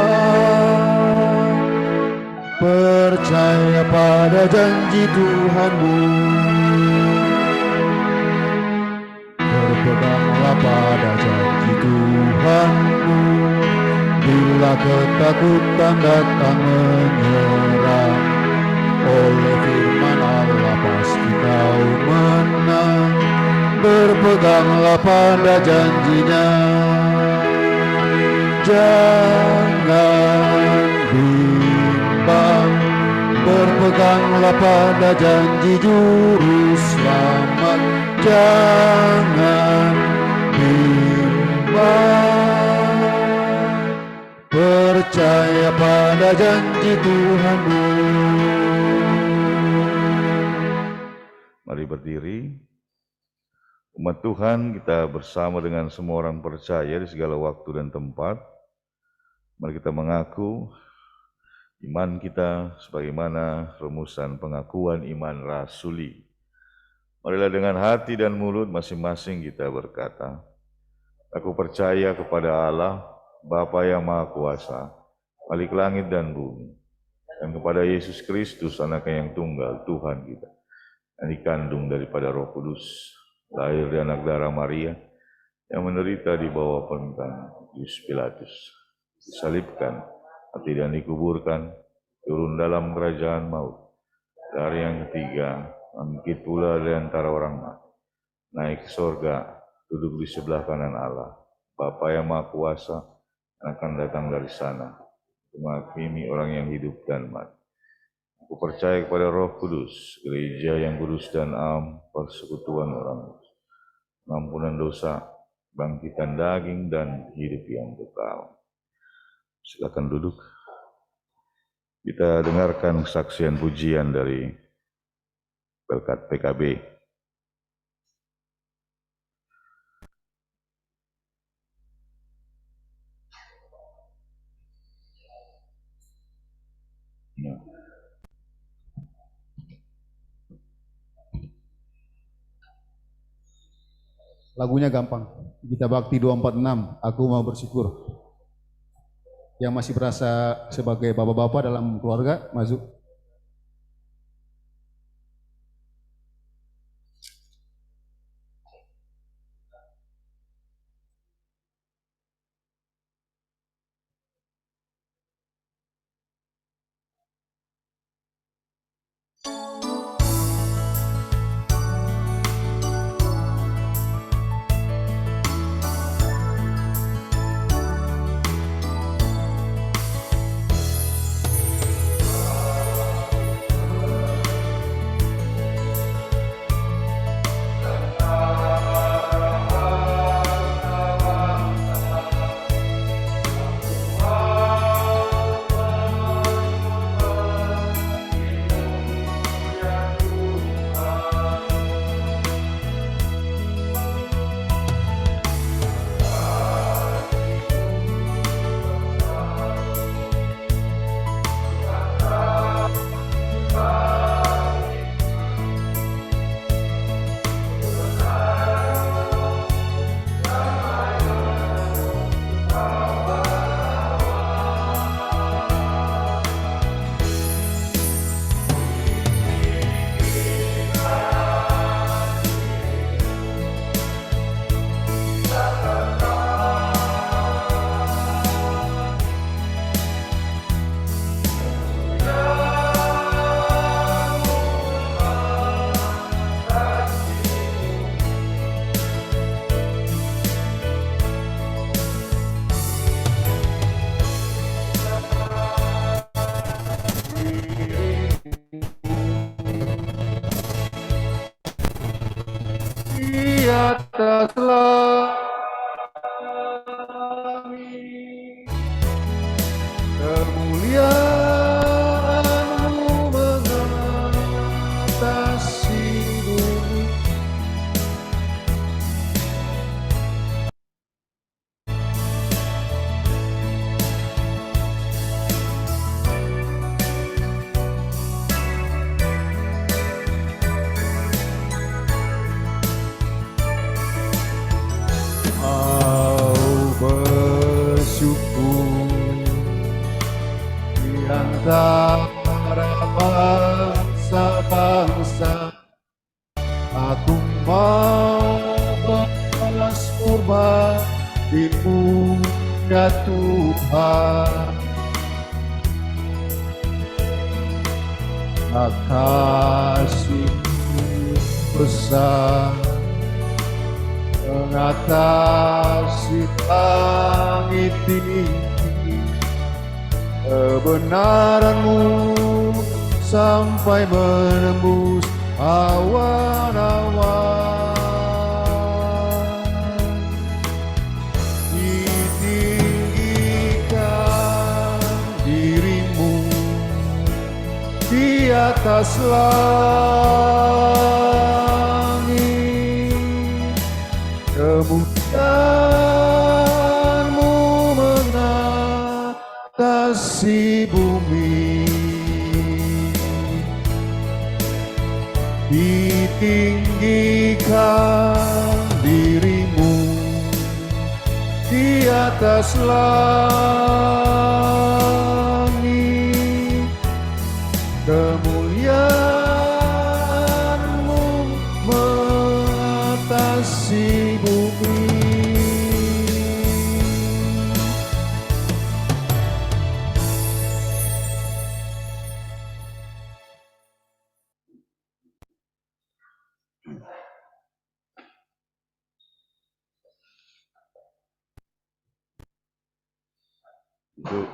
percaya pada janji Tuhanmu. Berpeganglah pada janji Tuhanmu, bila ketakutan datang menyerang. Oleh firman Allah pasti kau menang, berpeganglah pada janjinya. Jangan bimbang, berpeganglah pada janji juru selamat. Jangan bimbang, percaya pada janji Tuhanmu. Mari berdiri. Umat Tuhan, kita bersama dengan semua orang percaya di segala waktu dan tempat. Mari kita mengaku iman kita sebagaimana rumusan pengakuan iman rasuli. Marilah dengan hati dan mulut masing-masing kita berkata, aku percaya kepada Allah, Bapa yang Maha Kuasa, Khalik langit dan bumi, dan kepada Yesus Kristus, Anaknya yang tunggal, Tuhan kita, yang dikandung daripada Roh Kudus, lahir dari anak darah Maria, yang menderita di bawah pemerintahan Pontius Pilatus, disalibkan, mati dan dikuburkan, turun dalam kerajaan maut, dari yang ketiga, bangkit pula dari antara orang mati, naik ke surga, duduk di sebelah kanan Allah, Bapa yang Maha Kuasa, akan datang dari sana, menghakimi orang yang hidup dan mati. Aku percaya kepada Roh Kudus, gereja yang kudus dan am, persekutuan orang kudus, pengampunan dosa, bangkitan daging dan hidup yang kekal. Silakan duduk. Kita dengarkan kesaksian pujian dari Berkat PKB. Ya. Lagunya gampang. Gita Bakti 246, aku mau bersyukur. Yang masih berasa sebagai bapak-bapak dalam keluarga, masuk. bersyukur di antara bangsa-bangsa. Aku mau balas berbakti-Mu ya Tuhan. Kasih-Mu besar mengatasi langit tinggi, kebenaran-Mu sampai menembus awan-awan. Ditinggikan diri-Mu di atas langit, kemuliaan-Mu mengatasi bumi. Ditinggikan diri-Mu di atas langit, kemuliaan-Mu mengatasi bumi. Itu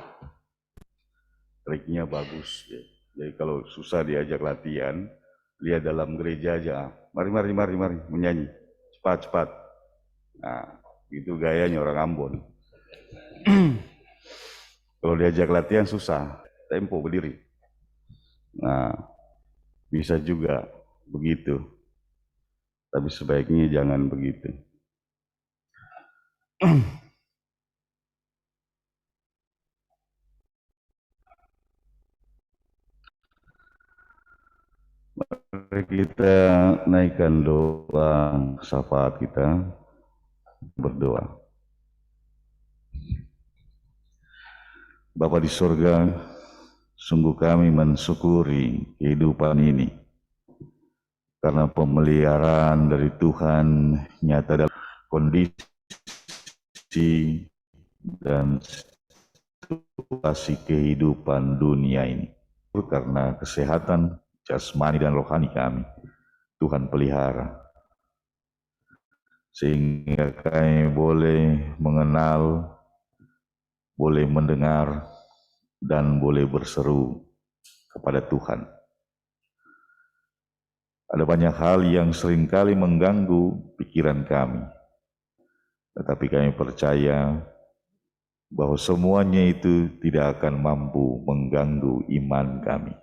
triknya bagus ya. Jadi kalau susah diajak latihan, lihat dalam gereja aja. Mari menyanyi. Cepat. Nah, itu gayanya orang Ambon. Kalau diajak latihan susah, tempo berdiri. Nah, bisa juga begitu. Tapi sebaiknya jangan begitu. Mari kita naikkan doa syafaat kita, berdoa. Bapa di sorga, sungguh kami mensyukuri kehidupan ini, karena pemeliharaan dari Tuhan nyata dalam kondisi dan situasi kehidupan dunia ini. Karena kesehatan jasmani dan rohani kami, Tuhan pelihara, sehingga kami boleh mengenal, boleh mendengar, dan boleh berseru kepada Tuhan. Ada banyak hal yang seringkali mengganggu pikiran kami, tetapi kami percaya bahwa semuanya itu tidak akan mampu mengganggu iman kami.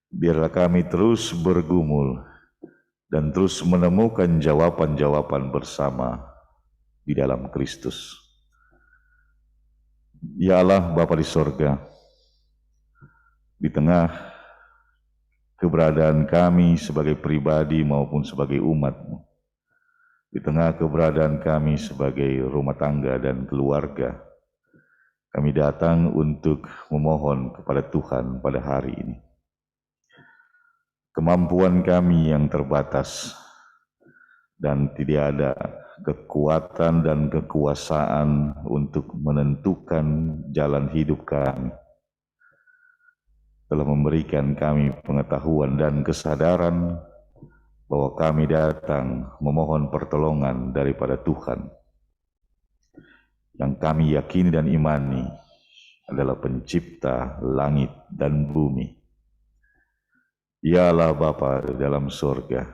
Biarlah kami terus bergumul dan terus menemukan jawaban-jawaban bersama di dalam Kristus. Ya Allah Bapa di sorga, di tengah keberadaan kami sebagai pribadi maupun sebagai umat-Mu, di tengah keberadaan kami sebagai rumah tangga dan keluarga, kami datang untuk memohon kepada Tuhan pada hari ini. Kemampuan kami yang terbatas dan tidak ada kekuatan dan kekuasaan untuk menentukan jalan hidup kami, telah memberikan kami pengetahuan dan kesadaran bahwa kami datang memohon pertolongan daripada Tuhan yang kami yakini dan imani adalah pencipta langit dan bumi. Ya Allah Bapa dalam surga,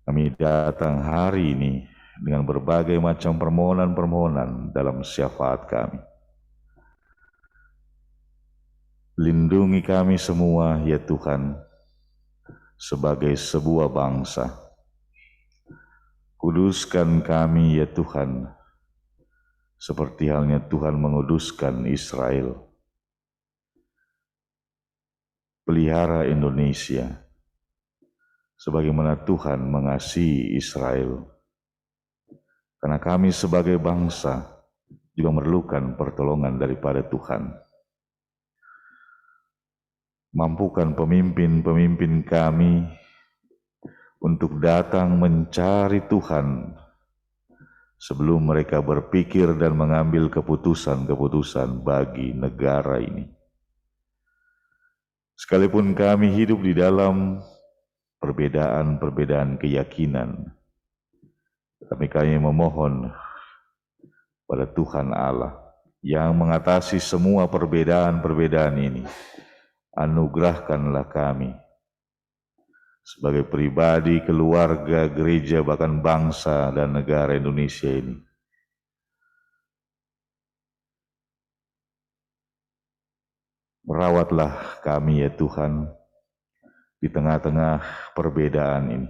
kami datang hari ini dengan berbagai macam permohonan-permohonan dalam syafaat kami. Lindungi kami semua ya Tuhan, sebagai sebuah bangsa. Kuduskan kami ya Tuhan, seperti halnya Tuhan menguduskan Israel. Pelihara Indonesia, sebagaimana Tuhan mengasihi Israel. Karena kami sebagai bangsa juga memerlukan pertolongan daripada Tuhan. Mampukan pemimpin-pemimpin kami untuk datang mencari Tuhan sebelum mereka berpikir dan mengambil keputusan-keputusan bagi negara ini. Sekalipun kami hidup di dalam perbedaan-perbedaan keyakinan, tetapi kami memohon pada Tuhan Allah yang mengatasi semua perbedaan-perbedaan ini. Anugerahkanlah kami sebagai pribadi, keluarga, gereja, bahkan bangsa dan negara Indonesia ini merawatlah kami ya Tuhan di tengah-tengah perbedaan ini.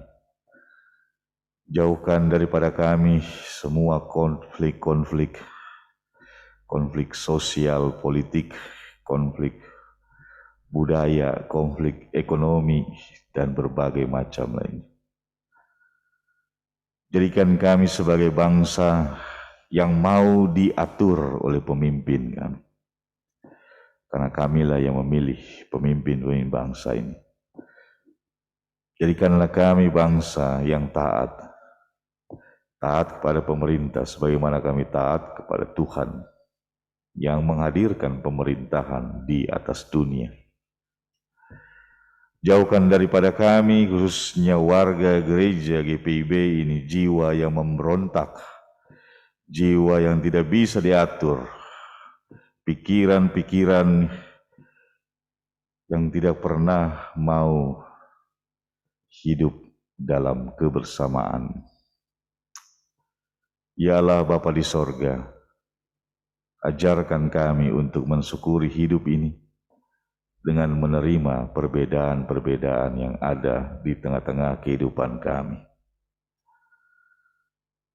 Jauhkan daripada kami semua konflik sosial, politik, konflik budaya, konflik ekonomi, dan berbagai macam lain. Jadikan kami sebagai bangsa yang mau diatur oleh pemimpin kami. Karena kamilah yang memilih pemimpin-pemimpin bangsa ini. Jadikanlah kami bangsa yang taat kepada pemerintah sebagaimana kami taat kepada Tuhan yang menghadirkan pemerintahan di atas dunia. Jauhkan daripada kami, khususnya warga gereja GPIB ini, jiwa yang memberontak, jiwa yang tidak bisa diatur, pikiran-pikiran yang tidak pernah mau hidup dalam kebersamaan. Ya Allah Bapa di sorga, ajarkan kami untuk mensyukuri hidup ini dengan menerima perbedaan-perbedaan yang ada di tengah-tengah kehidupan kami.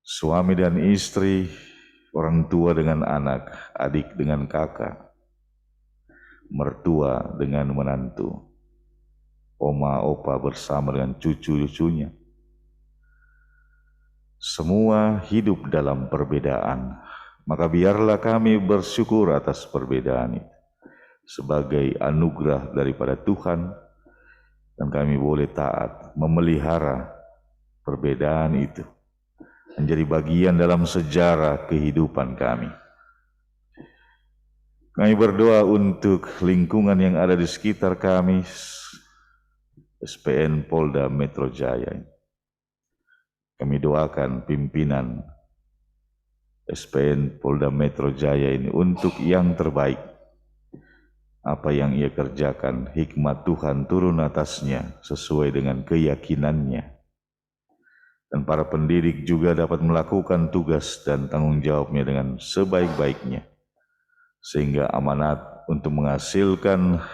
Suami dan istri, orang tua dengan anak, adik dengan kakak, mertua dengan menantu, oma, opa bersama dengan cucu-cucunya. Semua hidup dalam perbedaan, maka biarlah kami bersyukur atas perbedaan itu sebagai anugerah daripada Tuhan, dan kami boleh taat memelihara perbedaan itu menjadi bagian dalam sejarah kehidupan kami. Kami berdoa untuk lingkungan yang ada di sekitar kami, SPN Polda Metro Jaya. Kami doakan pimpinan SPN Polda Metro Jaya ini untuk yang terbaik. Apa yang ia kerjakan, hikmat Tuhan turun atasnya sesuai dengan keyakinannya. Dan para pendidik juga dapat melakukan tugas dan tanggung jawabnya dengan sebaik-baiknya. Sehingga amanat untuk menghasilkan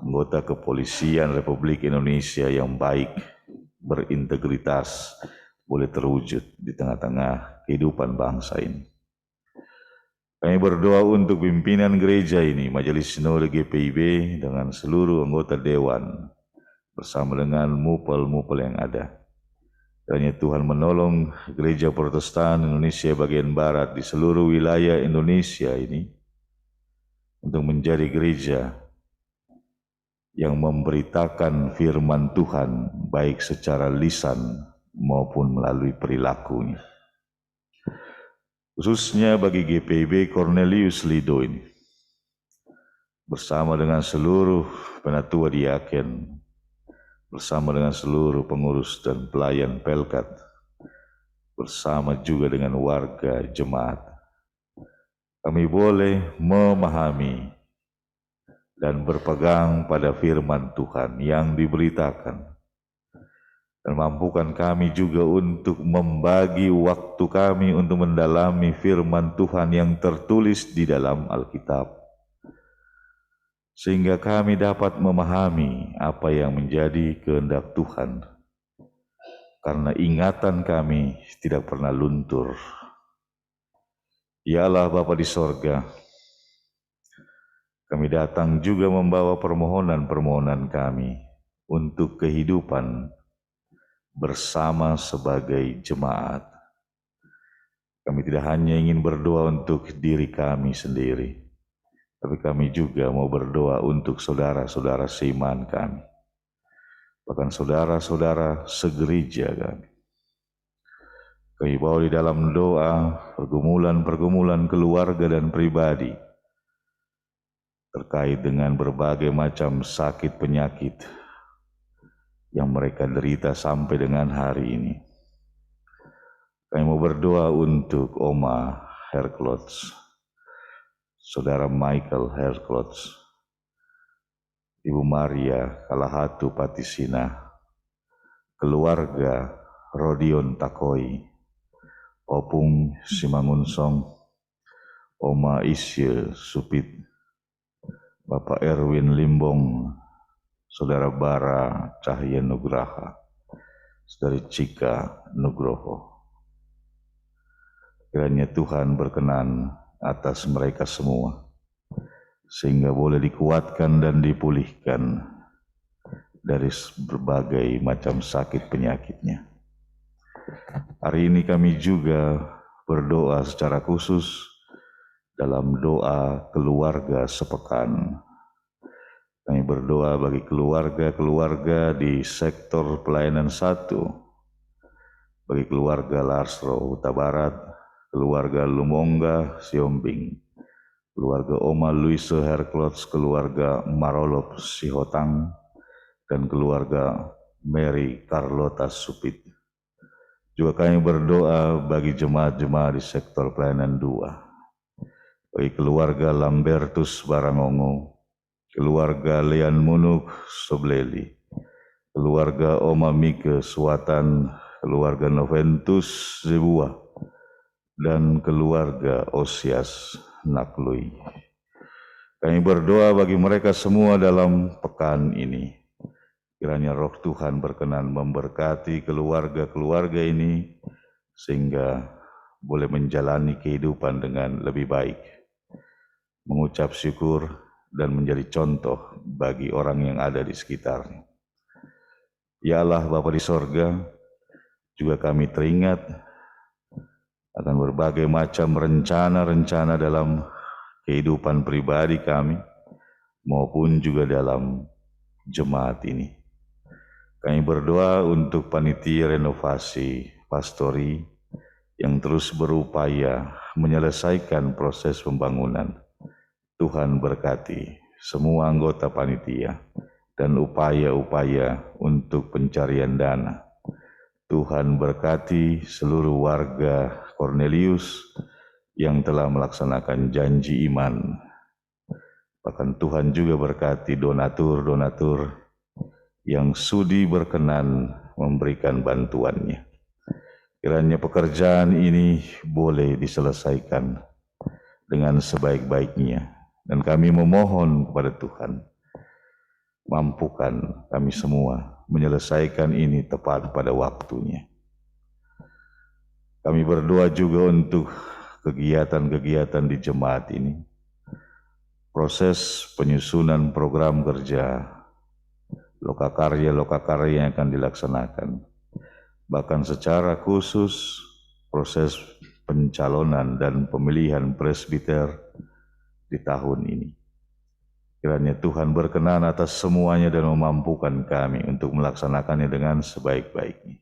anggota kepolisian Republik Indonesia yang baik, berintegritas, boleh terwujud di tengah-tengah kehidupan bangsa ini. Kami berdoa untuk pimpinan gereja ini, Majelis Sinode GPIB dengan seluruh anggota dewan bersama dengan mupel-mupel yang ada. Kiranya Tuhan menolong gereja Protestan Indonesia bagian barat di seluruh wilayah Indonesia ini untuk menjadi gereja yang memberitakan firman Tuhan baik secara lisan maupun melalui perilakunya. Khususnya bagi GPIB Cornelius Lido ini, bersama dengan seluruh penatua diaken, bersama dengan seluruh pengurus dan pelayan Pelkat, bersama juga dengan warga jemaat, kami boleh memahami dan berpegang pada firman Tuhan yang diberitakan. Dan mampukan kami juga untuk membagi waktu kami untuk mendalami firman Tuhan yang tertulis di dalam Alkitab. Sehingga kami dapat memahami apa yang menjadi kehendak Tuhan. Karena ingatan kami tidak pernah luntur. Ya Allah Bapa di sorga, kami datang juga membawa permohonan-permohonan kami untuk kehidupan bersama sebagai jemaat. Kami tidak hanya ingin berdoa untuk diri kami sendiri, tapi kami juga mau berdoa untuk saudara-saudara seiman kami, bahkan saudara-saudara segereja kami. Kami bawa di dalam doa pergumulan-pergumulan keluarga dan pribadi terkait dengan berbagai macam sakit penyakit yang mereka derita sampai dengan hari ini. Kami mau berdoa untuk Oma Herklots, Saudara Michael Herklots, Ibu Maria Kalahatu Patisina, keluarga Rodion Takoi, Opung Simangunsong, Oma Isye Supit, Bapak Erwin Limbong, Saudara Bara Cahya Nugraha, Saudari Cika Nugroho. Kiranya Tuhan berkenan atas mereka semua, sehingga boleh dikuatkan dan dipulihkan dari berbagai macam sakit penyakitnya. Hari ini kami juga berdoa secara khusus dalam doa keluarga sepekan. Kami berdoa bagi keluarga-keluarga di sektor pelayanan 1, bagi keluarga Larsro Huta Barat, keluarga Lumongga Siombing, keluarga Oma Luise Herklots, keluarga Marolop Sihotang, dan keluarga Mary Carlota Supit. Juga kami berdoa bagi jemaat-jemaat di sektor pelayanan 2, bagi keluarga Lambertus Barangongo, keluarga Lean Munuk Sobleli, keluarga Oma Mike Suatan, keluarga Noventus Zebua, dan keluarga Osias Naklui. Kami berdoa bagi mereka semua dalam pekan ini. Kiranya Roh Tuhan berkenan memberkati keluarga-keluarga ini sehingga boleh menjalani kehidupan dengan lebih baik, mengucap syukur dan menjadi contoh bagi orang yang ada di sekitarnya. Ya Allah Bapa di sorga, juga kami teringat akan berbagai macam rencana-rencana dalam kehidupan pribadi kami maupun juga dalam jemaat ini. Kami berdoa untuk panitia renovasi pastori yang terus berupaya menyelesaikan proses pembangunan. Tuhan berkati semua anggota panitia dan upaya-upaya untuk pencarian dana. Tuhan berkati seluruh warga Cornelius yang telah melaksanakan janji iman. Bahkan Tuhan juga berkati donatur-donatur yang sudi berkenan memberikan bantuannya. Kiranya pekerjaan ini boleh diselesaikan dengan sebaik-baiknya. Dan kami memohon kepada Tuhan, mampukan kami semua menyelesaikan ini tepat pada waktunya. Kami berdoa juga untuk kegiatan-kegiatan di jemaat ini. Proses penyusunan program kerja, lokakarya yang akan dilaksanakan. Bahkan secara khusus proses pencalonan dan pemilihan presbiter di tahun ini. Kiranya Tuhan berkenan atas semuanya dan memampukan kami untuk melaksanakannya dengan sebaik-baiknya.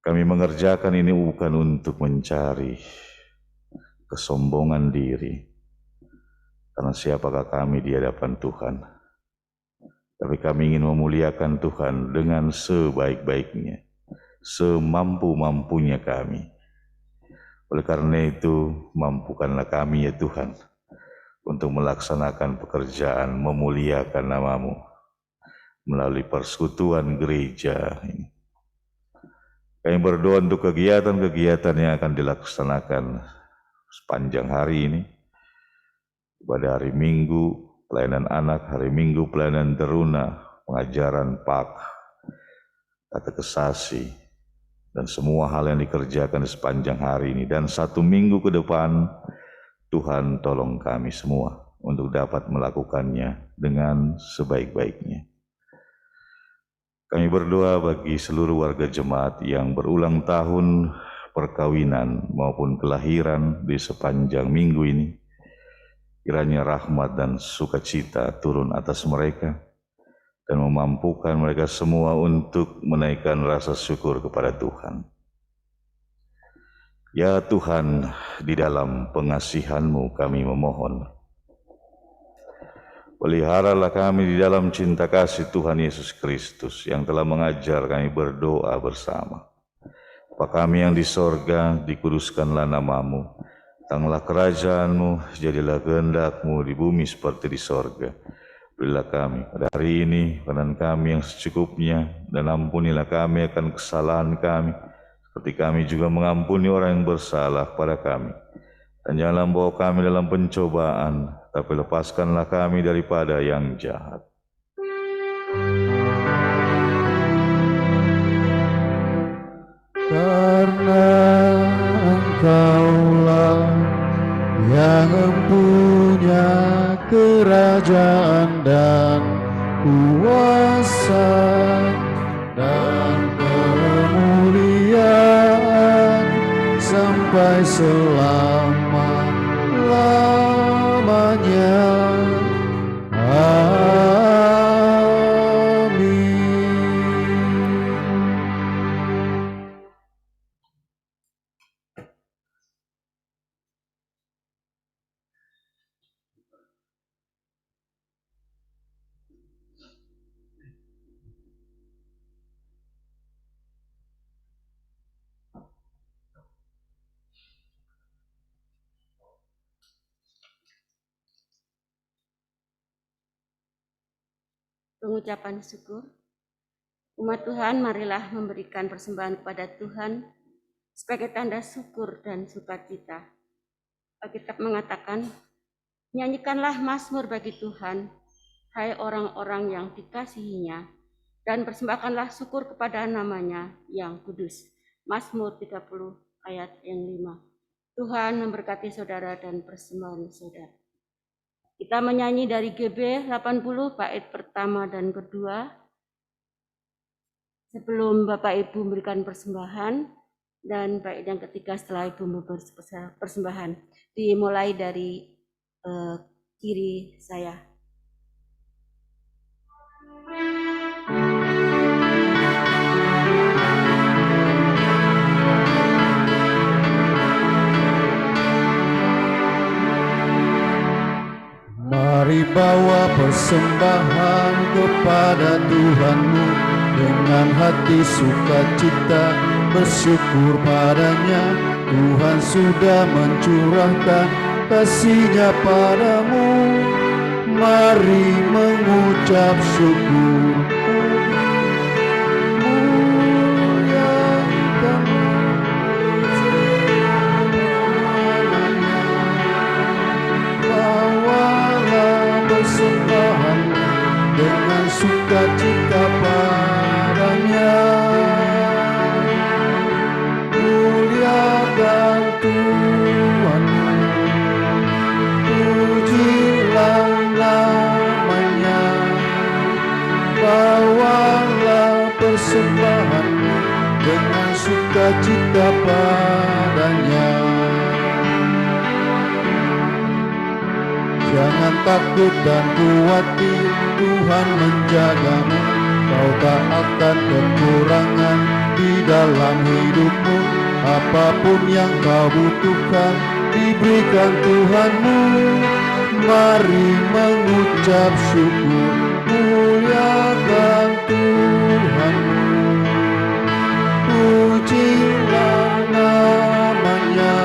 Kami mengerjakan ini bukan untuk mencari kesombongan diri, karena siapakah kami di hadapan Tuhan. Tapi kami ingin memuliakan Tuhan dengan sebaik-baiknya, semampu-mampunya kami. Oleh karena itu, mampukanlah kami ya Tuhan, untuk melaksanakan pekerjaan memuliakan nama-Mu melalui persekutuan gereja ini. Kami berdoa untuk kegiatan-kegiatan yang akan dilaksanakan sepanjang hari ini. Pada hari Minggu, pelayanan anak, hari Minggu, pelayanan teruna, pengajaran PAK, katekesasi, dan semua hal yang dikerjakan di sepanjang hari ini. Dan 1 minggu ke depan, Tuhan tolong kami semua untuk dapat melakukannya dengan sebaik-baiknya. Kami berdoa bagi seluruh warga jemaat yang berulang tahun perkawinan maupun kelahiran di sepanjang minggu ini. Kiranya rahmat dan sukacita turun atas mereka dan memampukan mereka semua untuk menaikkan rasa syukur kepada Tuhan. Ya Tuhan, di dalam pengasihan-Mu kami memohon, peliharalah kami di dalam cinta kasih Tuhan Yesus Kristus yang telah mengajar kami berdoa bersama. Bapa kami yang di sorga, dikuduskanlah nama-Mu. Datanglah kerajaan-Mu, jadilah kehendak-Mu di bumi seperti di sorga. Berilah kami pada hari ini makanan kami yang secukupnya, dan ampunilah kami akan kesalahan kami, seperti kami juga mengampuni orang yang bersalah pada kami. Dan janganlah membawa kami dalam pencobaan, tapi lepaskanlah kami daripada yang jahat. Karena Engkaulah yang mempunya kerajaan dan kuasa dan kemuliaan sampai selama-lamanya. Pengucapan syukur. Umat Tuhan, marilah memberikan persembahan kepada Tuhan sebagai tanda syukur dan sukacita. Alkitab mengatakan, nyanyikanlah mazmur bagi Tuhan, hai orang-orang yang dikasihinya, dan persembahkanlah syukur kepada namanya yang kudus. Mazmur 30 ayat yang 5. Tuhan memberkati saudara dan persembahan saudara. Kita menyanyi dari GB 80 bait pertama dan kedua. Sebelum Bapak Ibu memberikan persembahan, dan bait yang ketiga setelah Ibu memberi persembahan. Dimulai dari kiri saya. Mari bawa persembahan kepada Tuhanmu dengan hati sukacita, bersyukur padanya. Tuhan sudah mencurahkan kasih-Nya padamu. Mari mengucap syukur. Persembahan dengan sukacita padanya. Muliakan Tuhan, pujilah namanya. Bawalah persembahan dengan sukacita padanya. Jangan takut dan khawatir, Tuhan menjagamu. Kau tak akan kekurangan di dalam hidupmu. Apapun yang kau butuhkan diberikan Tuhanmu. Mari mengucap syukur, muliakan Tuhanmu. Pujilah namanya.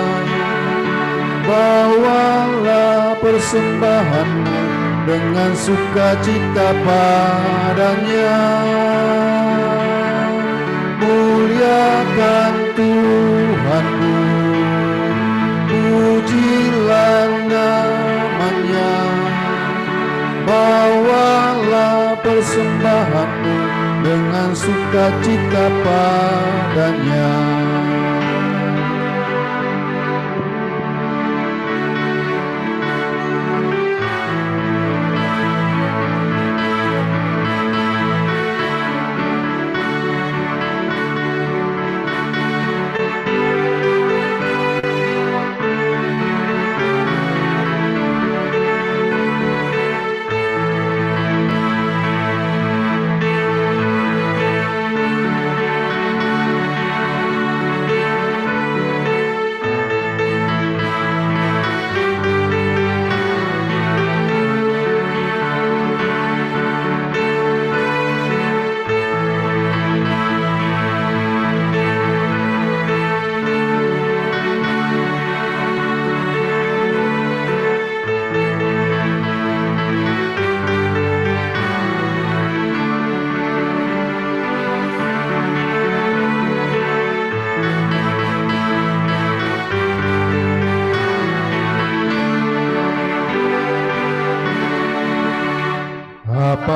Bawalah persembahanmu dengan sukacita padanya. Muliakan Tuhanmu, pujilah namanya. Bawalah persembahanmu dengan sukacita padanya.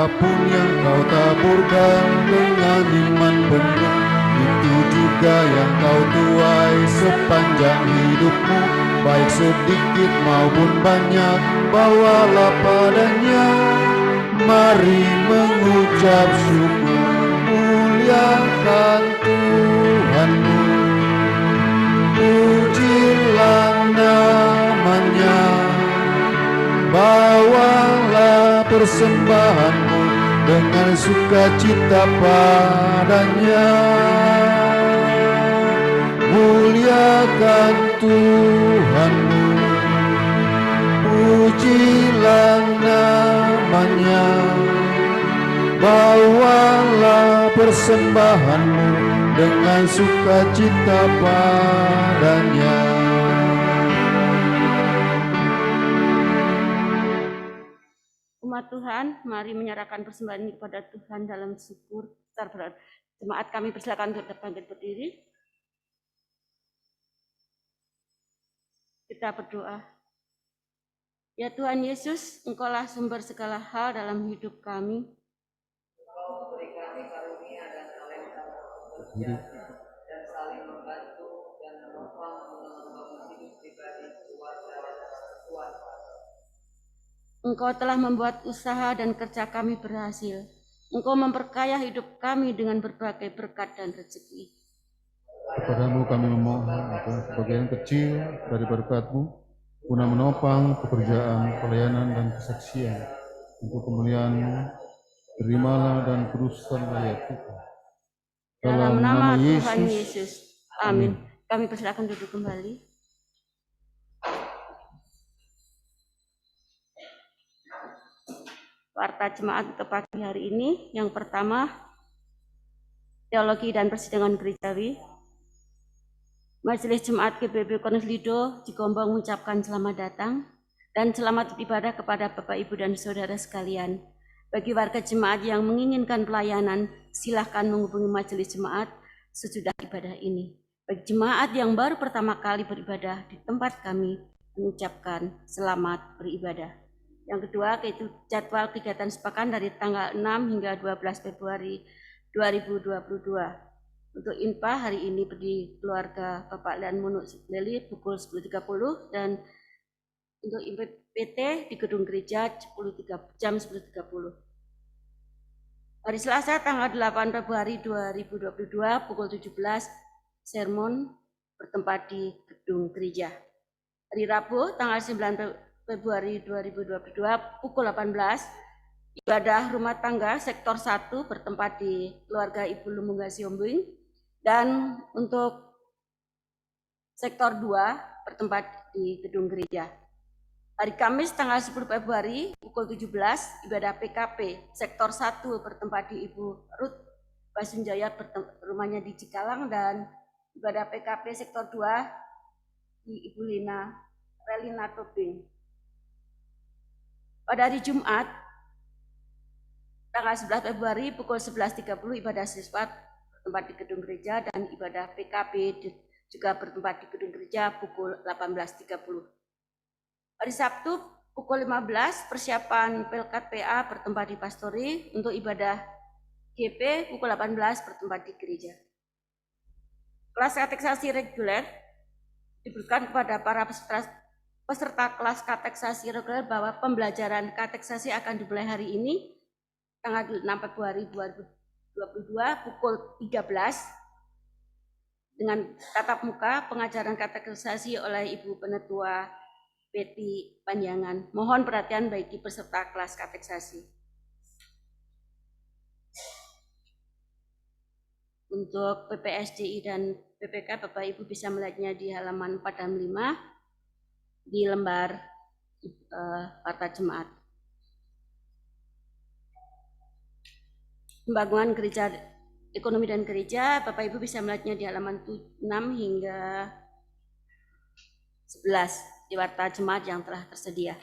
apapun yang kau taburkan dengan iman penuh, itu juga yang kau tuai sepanjang hidupmu. Baik sedikit maupun banyak, bawalah padanya. Mari mengucap syukur, muliakan Tuhanmu. Pujilah namanya, bawalah persembahanmu dengan sukacita padanya. Muliakan Tuhanmu, pujilah namanya, bawalah persembahanmu dengan sukacita padanya. Umat Tuhan, mari menyerahkan persembahan ini kepada Tuhan dalam syukur. Jemaat kami persilakan untuk bangkit berdiri. Kita berdoa. Ya Tuhan Yesus, Engkaulah sumber segala hal dalam hidup kami. Engkau beri kami karunia dan talenta untuk bekerja dan saling membantu dan menopang mengembangkan hidup pribadi, keluarga, dan persekutuan. Engkau telah membuat usaha dan kerja kami berhasil. Engkau memperkaya hidup kami dengan berbagai berkat dan rezeki. Kepadamu kami memohon agar sebagian kecil dari berkat-Mu guna menopang pekerjaan, pelayanan, dan kesaksian untuk kemuliaan-Mu. Terimalah dan kuduskan layak kita. Dalam nama Tuhan Yesus. Amin. Kami persilakan duduk kembali. Warta jemaat untuk pagi hari ini. Yang pertama, teologi dan persidangan gerejawi. Majelis Jemaat GBB Konuslido di Gombong mengucapkan selamat datang dan selamat beribadah kepada Bapak, Ibu, dan Saudara sekalian. Bagi warga jemaat yang menginginkan pelayanan, silahkan menghubungi majelis jemaat sesudah ibadah ini. Bagi jemaat yang baru pertama kali beribadah di tempat kami, mengucapkan selamat beribadah. Yang kedua, yaitu jadwal kegiatan sepekan dari tanggal 6 hingga 12 Februari 2022. Untuk INPA hari ini di keluarga Bapak Lian Munuk Leli pukul 10.30 dan untuk PT di gedung gereja jam 10.30. Hari Selasa tanggal 8 Februari 2022 pukul 17 sermon bertempat di gedung gereja. Hari Rabu tanggal 9 Februari 2022 pukul 18 ibadah rumah tangga sektor 1 bertempat di keluarga Ibu Lumungga Siombing. Dan untuk sektor 2 bertempat di gedung gereja. Hari Kamis tanggal 10 Februari pukul 17 ibadah PKP sektor 1 bertempat di Ibu Ruth Basunjaya rumahnya di Cikalang dan ibadah PKP sektor 2 di Ibu Relina Tobing. Pada hari Jumat tanggal 11 Februari pukul 11.30 ibadah siswa bertempat di gedung gereja dan ibadah PKP juga bertempat di gedung gereja pukul 18.30. Hari Sabtu pukul 15 persiapan Pelkat PA bertempat di Pastori, untuk ibadah GP pukul 18 bertempat di gereja. Kelas kateksasi reguler diberikan kepada para peserta kelas kateksasi reguler bahwa pembelajaran kateksasi akan dimulai hari ini tanggal 6 Februari 2022 pukul 13 dengan tatap muka pengajaran kategorisasi oleh Ibu Penetua Betty Panjangan. Mohon perhatian bagi peserta kelas kategorisasi. Untuk PPSDI dan PPK Bapak Ibu bisa melihatnya di halaman 465 di lembar Warta Jemaat. Pembangunan gereja ekonomi dan gereja, Bapak Ibu bisa melihatnya di halaman 6 hingga 11 di Warta Jemaat yang telah tersedia.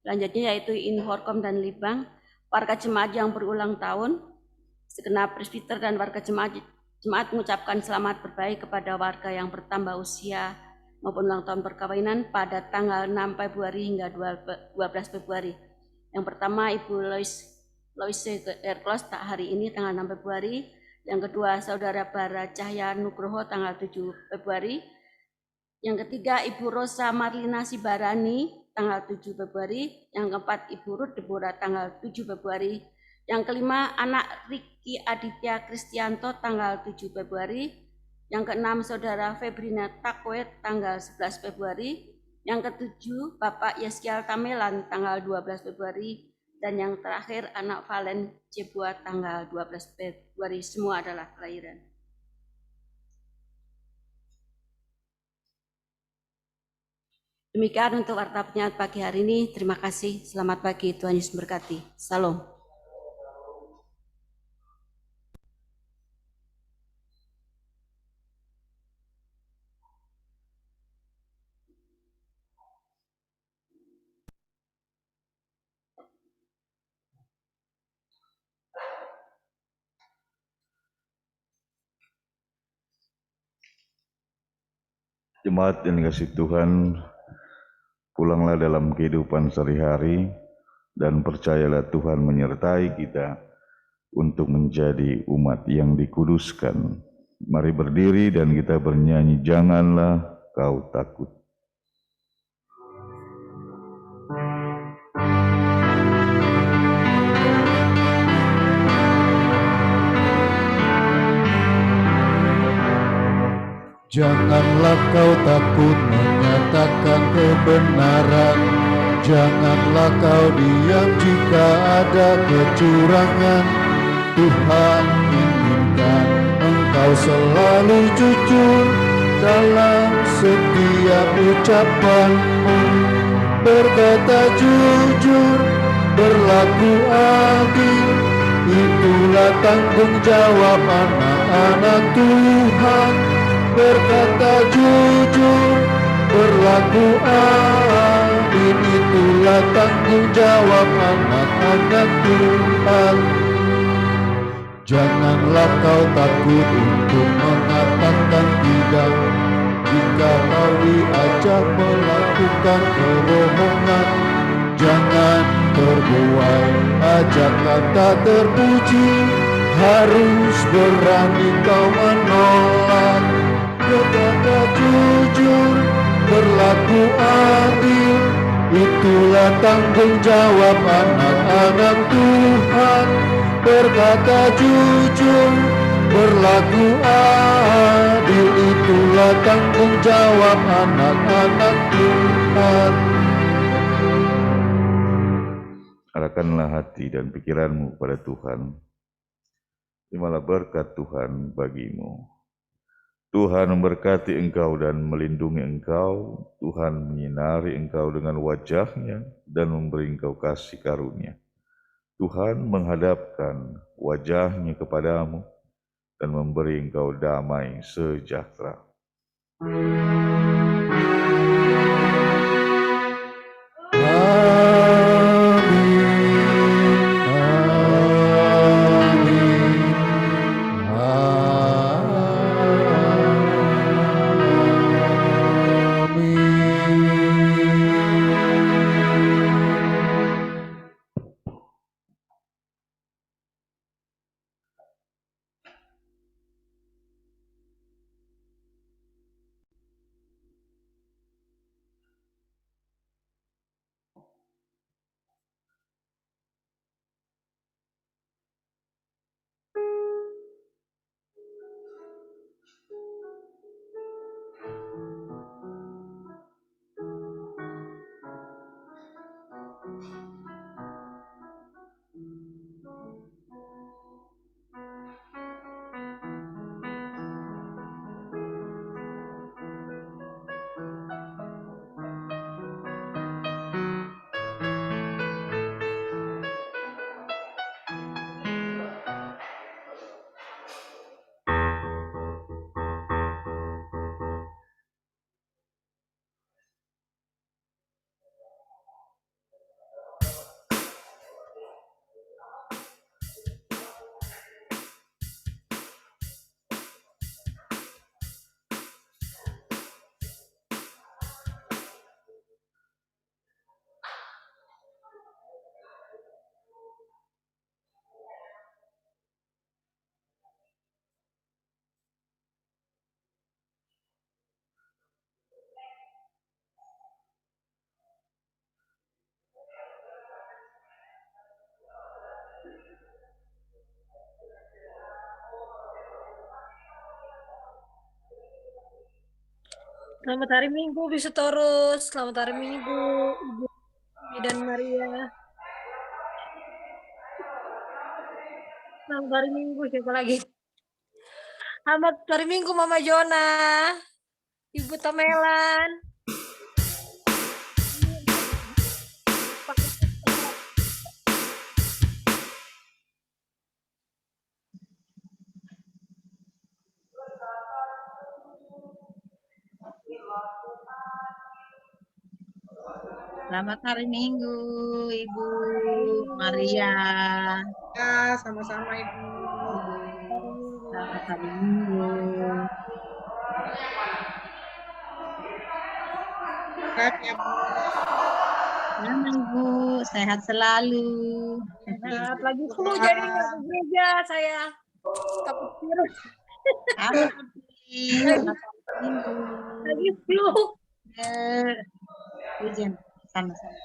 Selanjutnya yaitu Inhorkom dan Libang, warga jemaat yang berulang tahun, segenap presbiter dan warga jemaat mengucapkan selamat berbaik kepada warga yang bertambah usia maupun ulang tahun perkawinan pada tanggal 6 Februari hingga 12 Februari. Yang pertama Ibu Loise Erklos hari ini tanggal 6 Februari. Yang kedua Saudara Bara Cahya Nugroho tanggal 7 Februari. Yang ketiga Ibu Rosa Marlina Sibarani tanggal 7 Februari. Yang keempat Ibu Ruth Deborah tanggal 7 Februari. Yang kelima anak Riki Aditya Kristianto tanggal 7 Februari. Yang keenam Saudara Febrina Takwet tanggal 11 Februari. Yang ketujuh Bapak Yeskial Tamelan tanggal 12 Februari. Dan yang terakhir anak Valen Cebua tanggal 12 Februari. Semua adalah kelahiran. Demikian untuk warta penyaat pagi hari ini. Terima kasih. Selamat pagi. Tuhan Yesus memberkati. Salam. Jemaat yang dikasihi Tuhan, pulanglah dalam kehidupan sehari-hari dan percayalah Tuhan menyertai kita untuk menjadi umat yang dikuduskan. Mari berdiri dan kita bernyanyi, janganlah kau takut. Janganlah kau takut menyatakan kebenaran. Janganlah kau diam jika ada kecurangan. Tuhan inginkan engkau selalu jujur dalam setiap ucapanmu. Berkata jujur, berlaku adil, itulah tanggung jawab anak-anak Tuhan. Berkata jujur, berlaku adil, itulah tanggung jawab anak-anak Tuhan. Janganlah kau takut untuk mengatakan tidak jika kau diajak melakukan kebohongan. Jangan terbuai ajakan tak terpuji, harus berani kau menolak. Berkata jujur, berlaku adil, itulah tanggung jawab anak-anak Tuhan. Berkata jujur, berlaku adil, itulah tanggung jawab anak-anak Tuhan. Arahkanlah hati dan pikiranmu pada Tuhan. Terimalah berkat Tuhan bagimu. Tuhan memberkati engkau dan melindungi engkau. Tuhan menyinari engkau dengan wajah-Nya dan memberi engkau kasih karunia. Tuhan menghadapkan wajah-Nya kepadamu dan memberi engkau damai sejahtera. Selamat hari Minggu, Bisutorus. Selamat hari Minggu, Ibu dan Maria. Selamat hari Minggu, siapa lagi? Selamat hari Minggu, Mama Jona. Ibu Tamelan. Selamat hari Minggu, Ibu Maria. Ya, sama-sama Ibu. Selamat hari Minggu. Sehat ya, Bu. Sama Ibu, sehat selalu. Sehat lagi flu jadi nggak ke gereja saya. Takut virus. Apa Selamat hari Minggu. Lagi flu. Hujan sama-sama.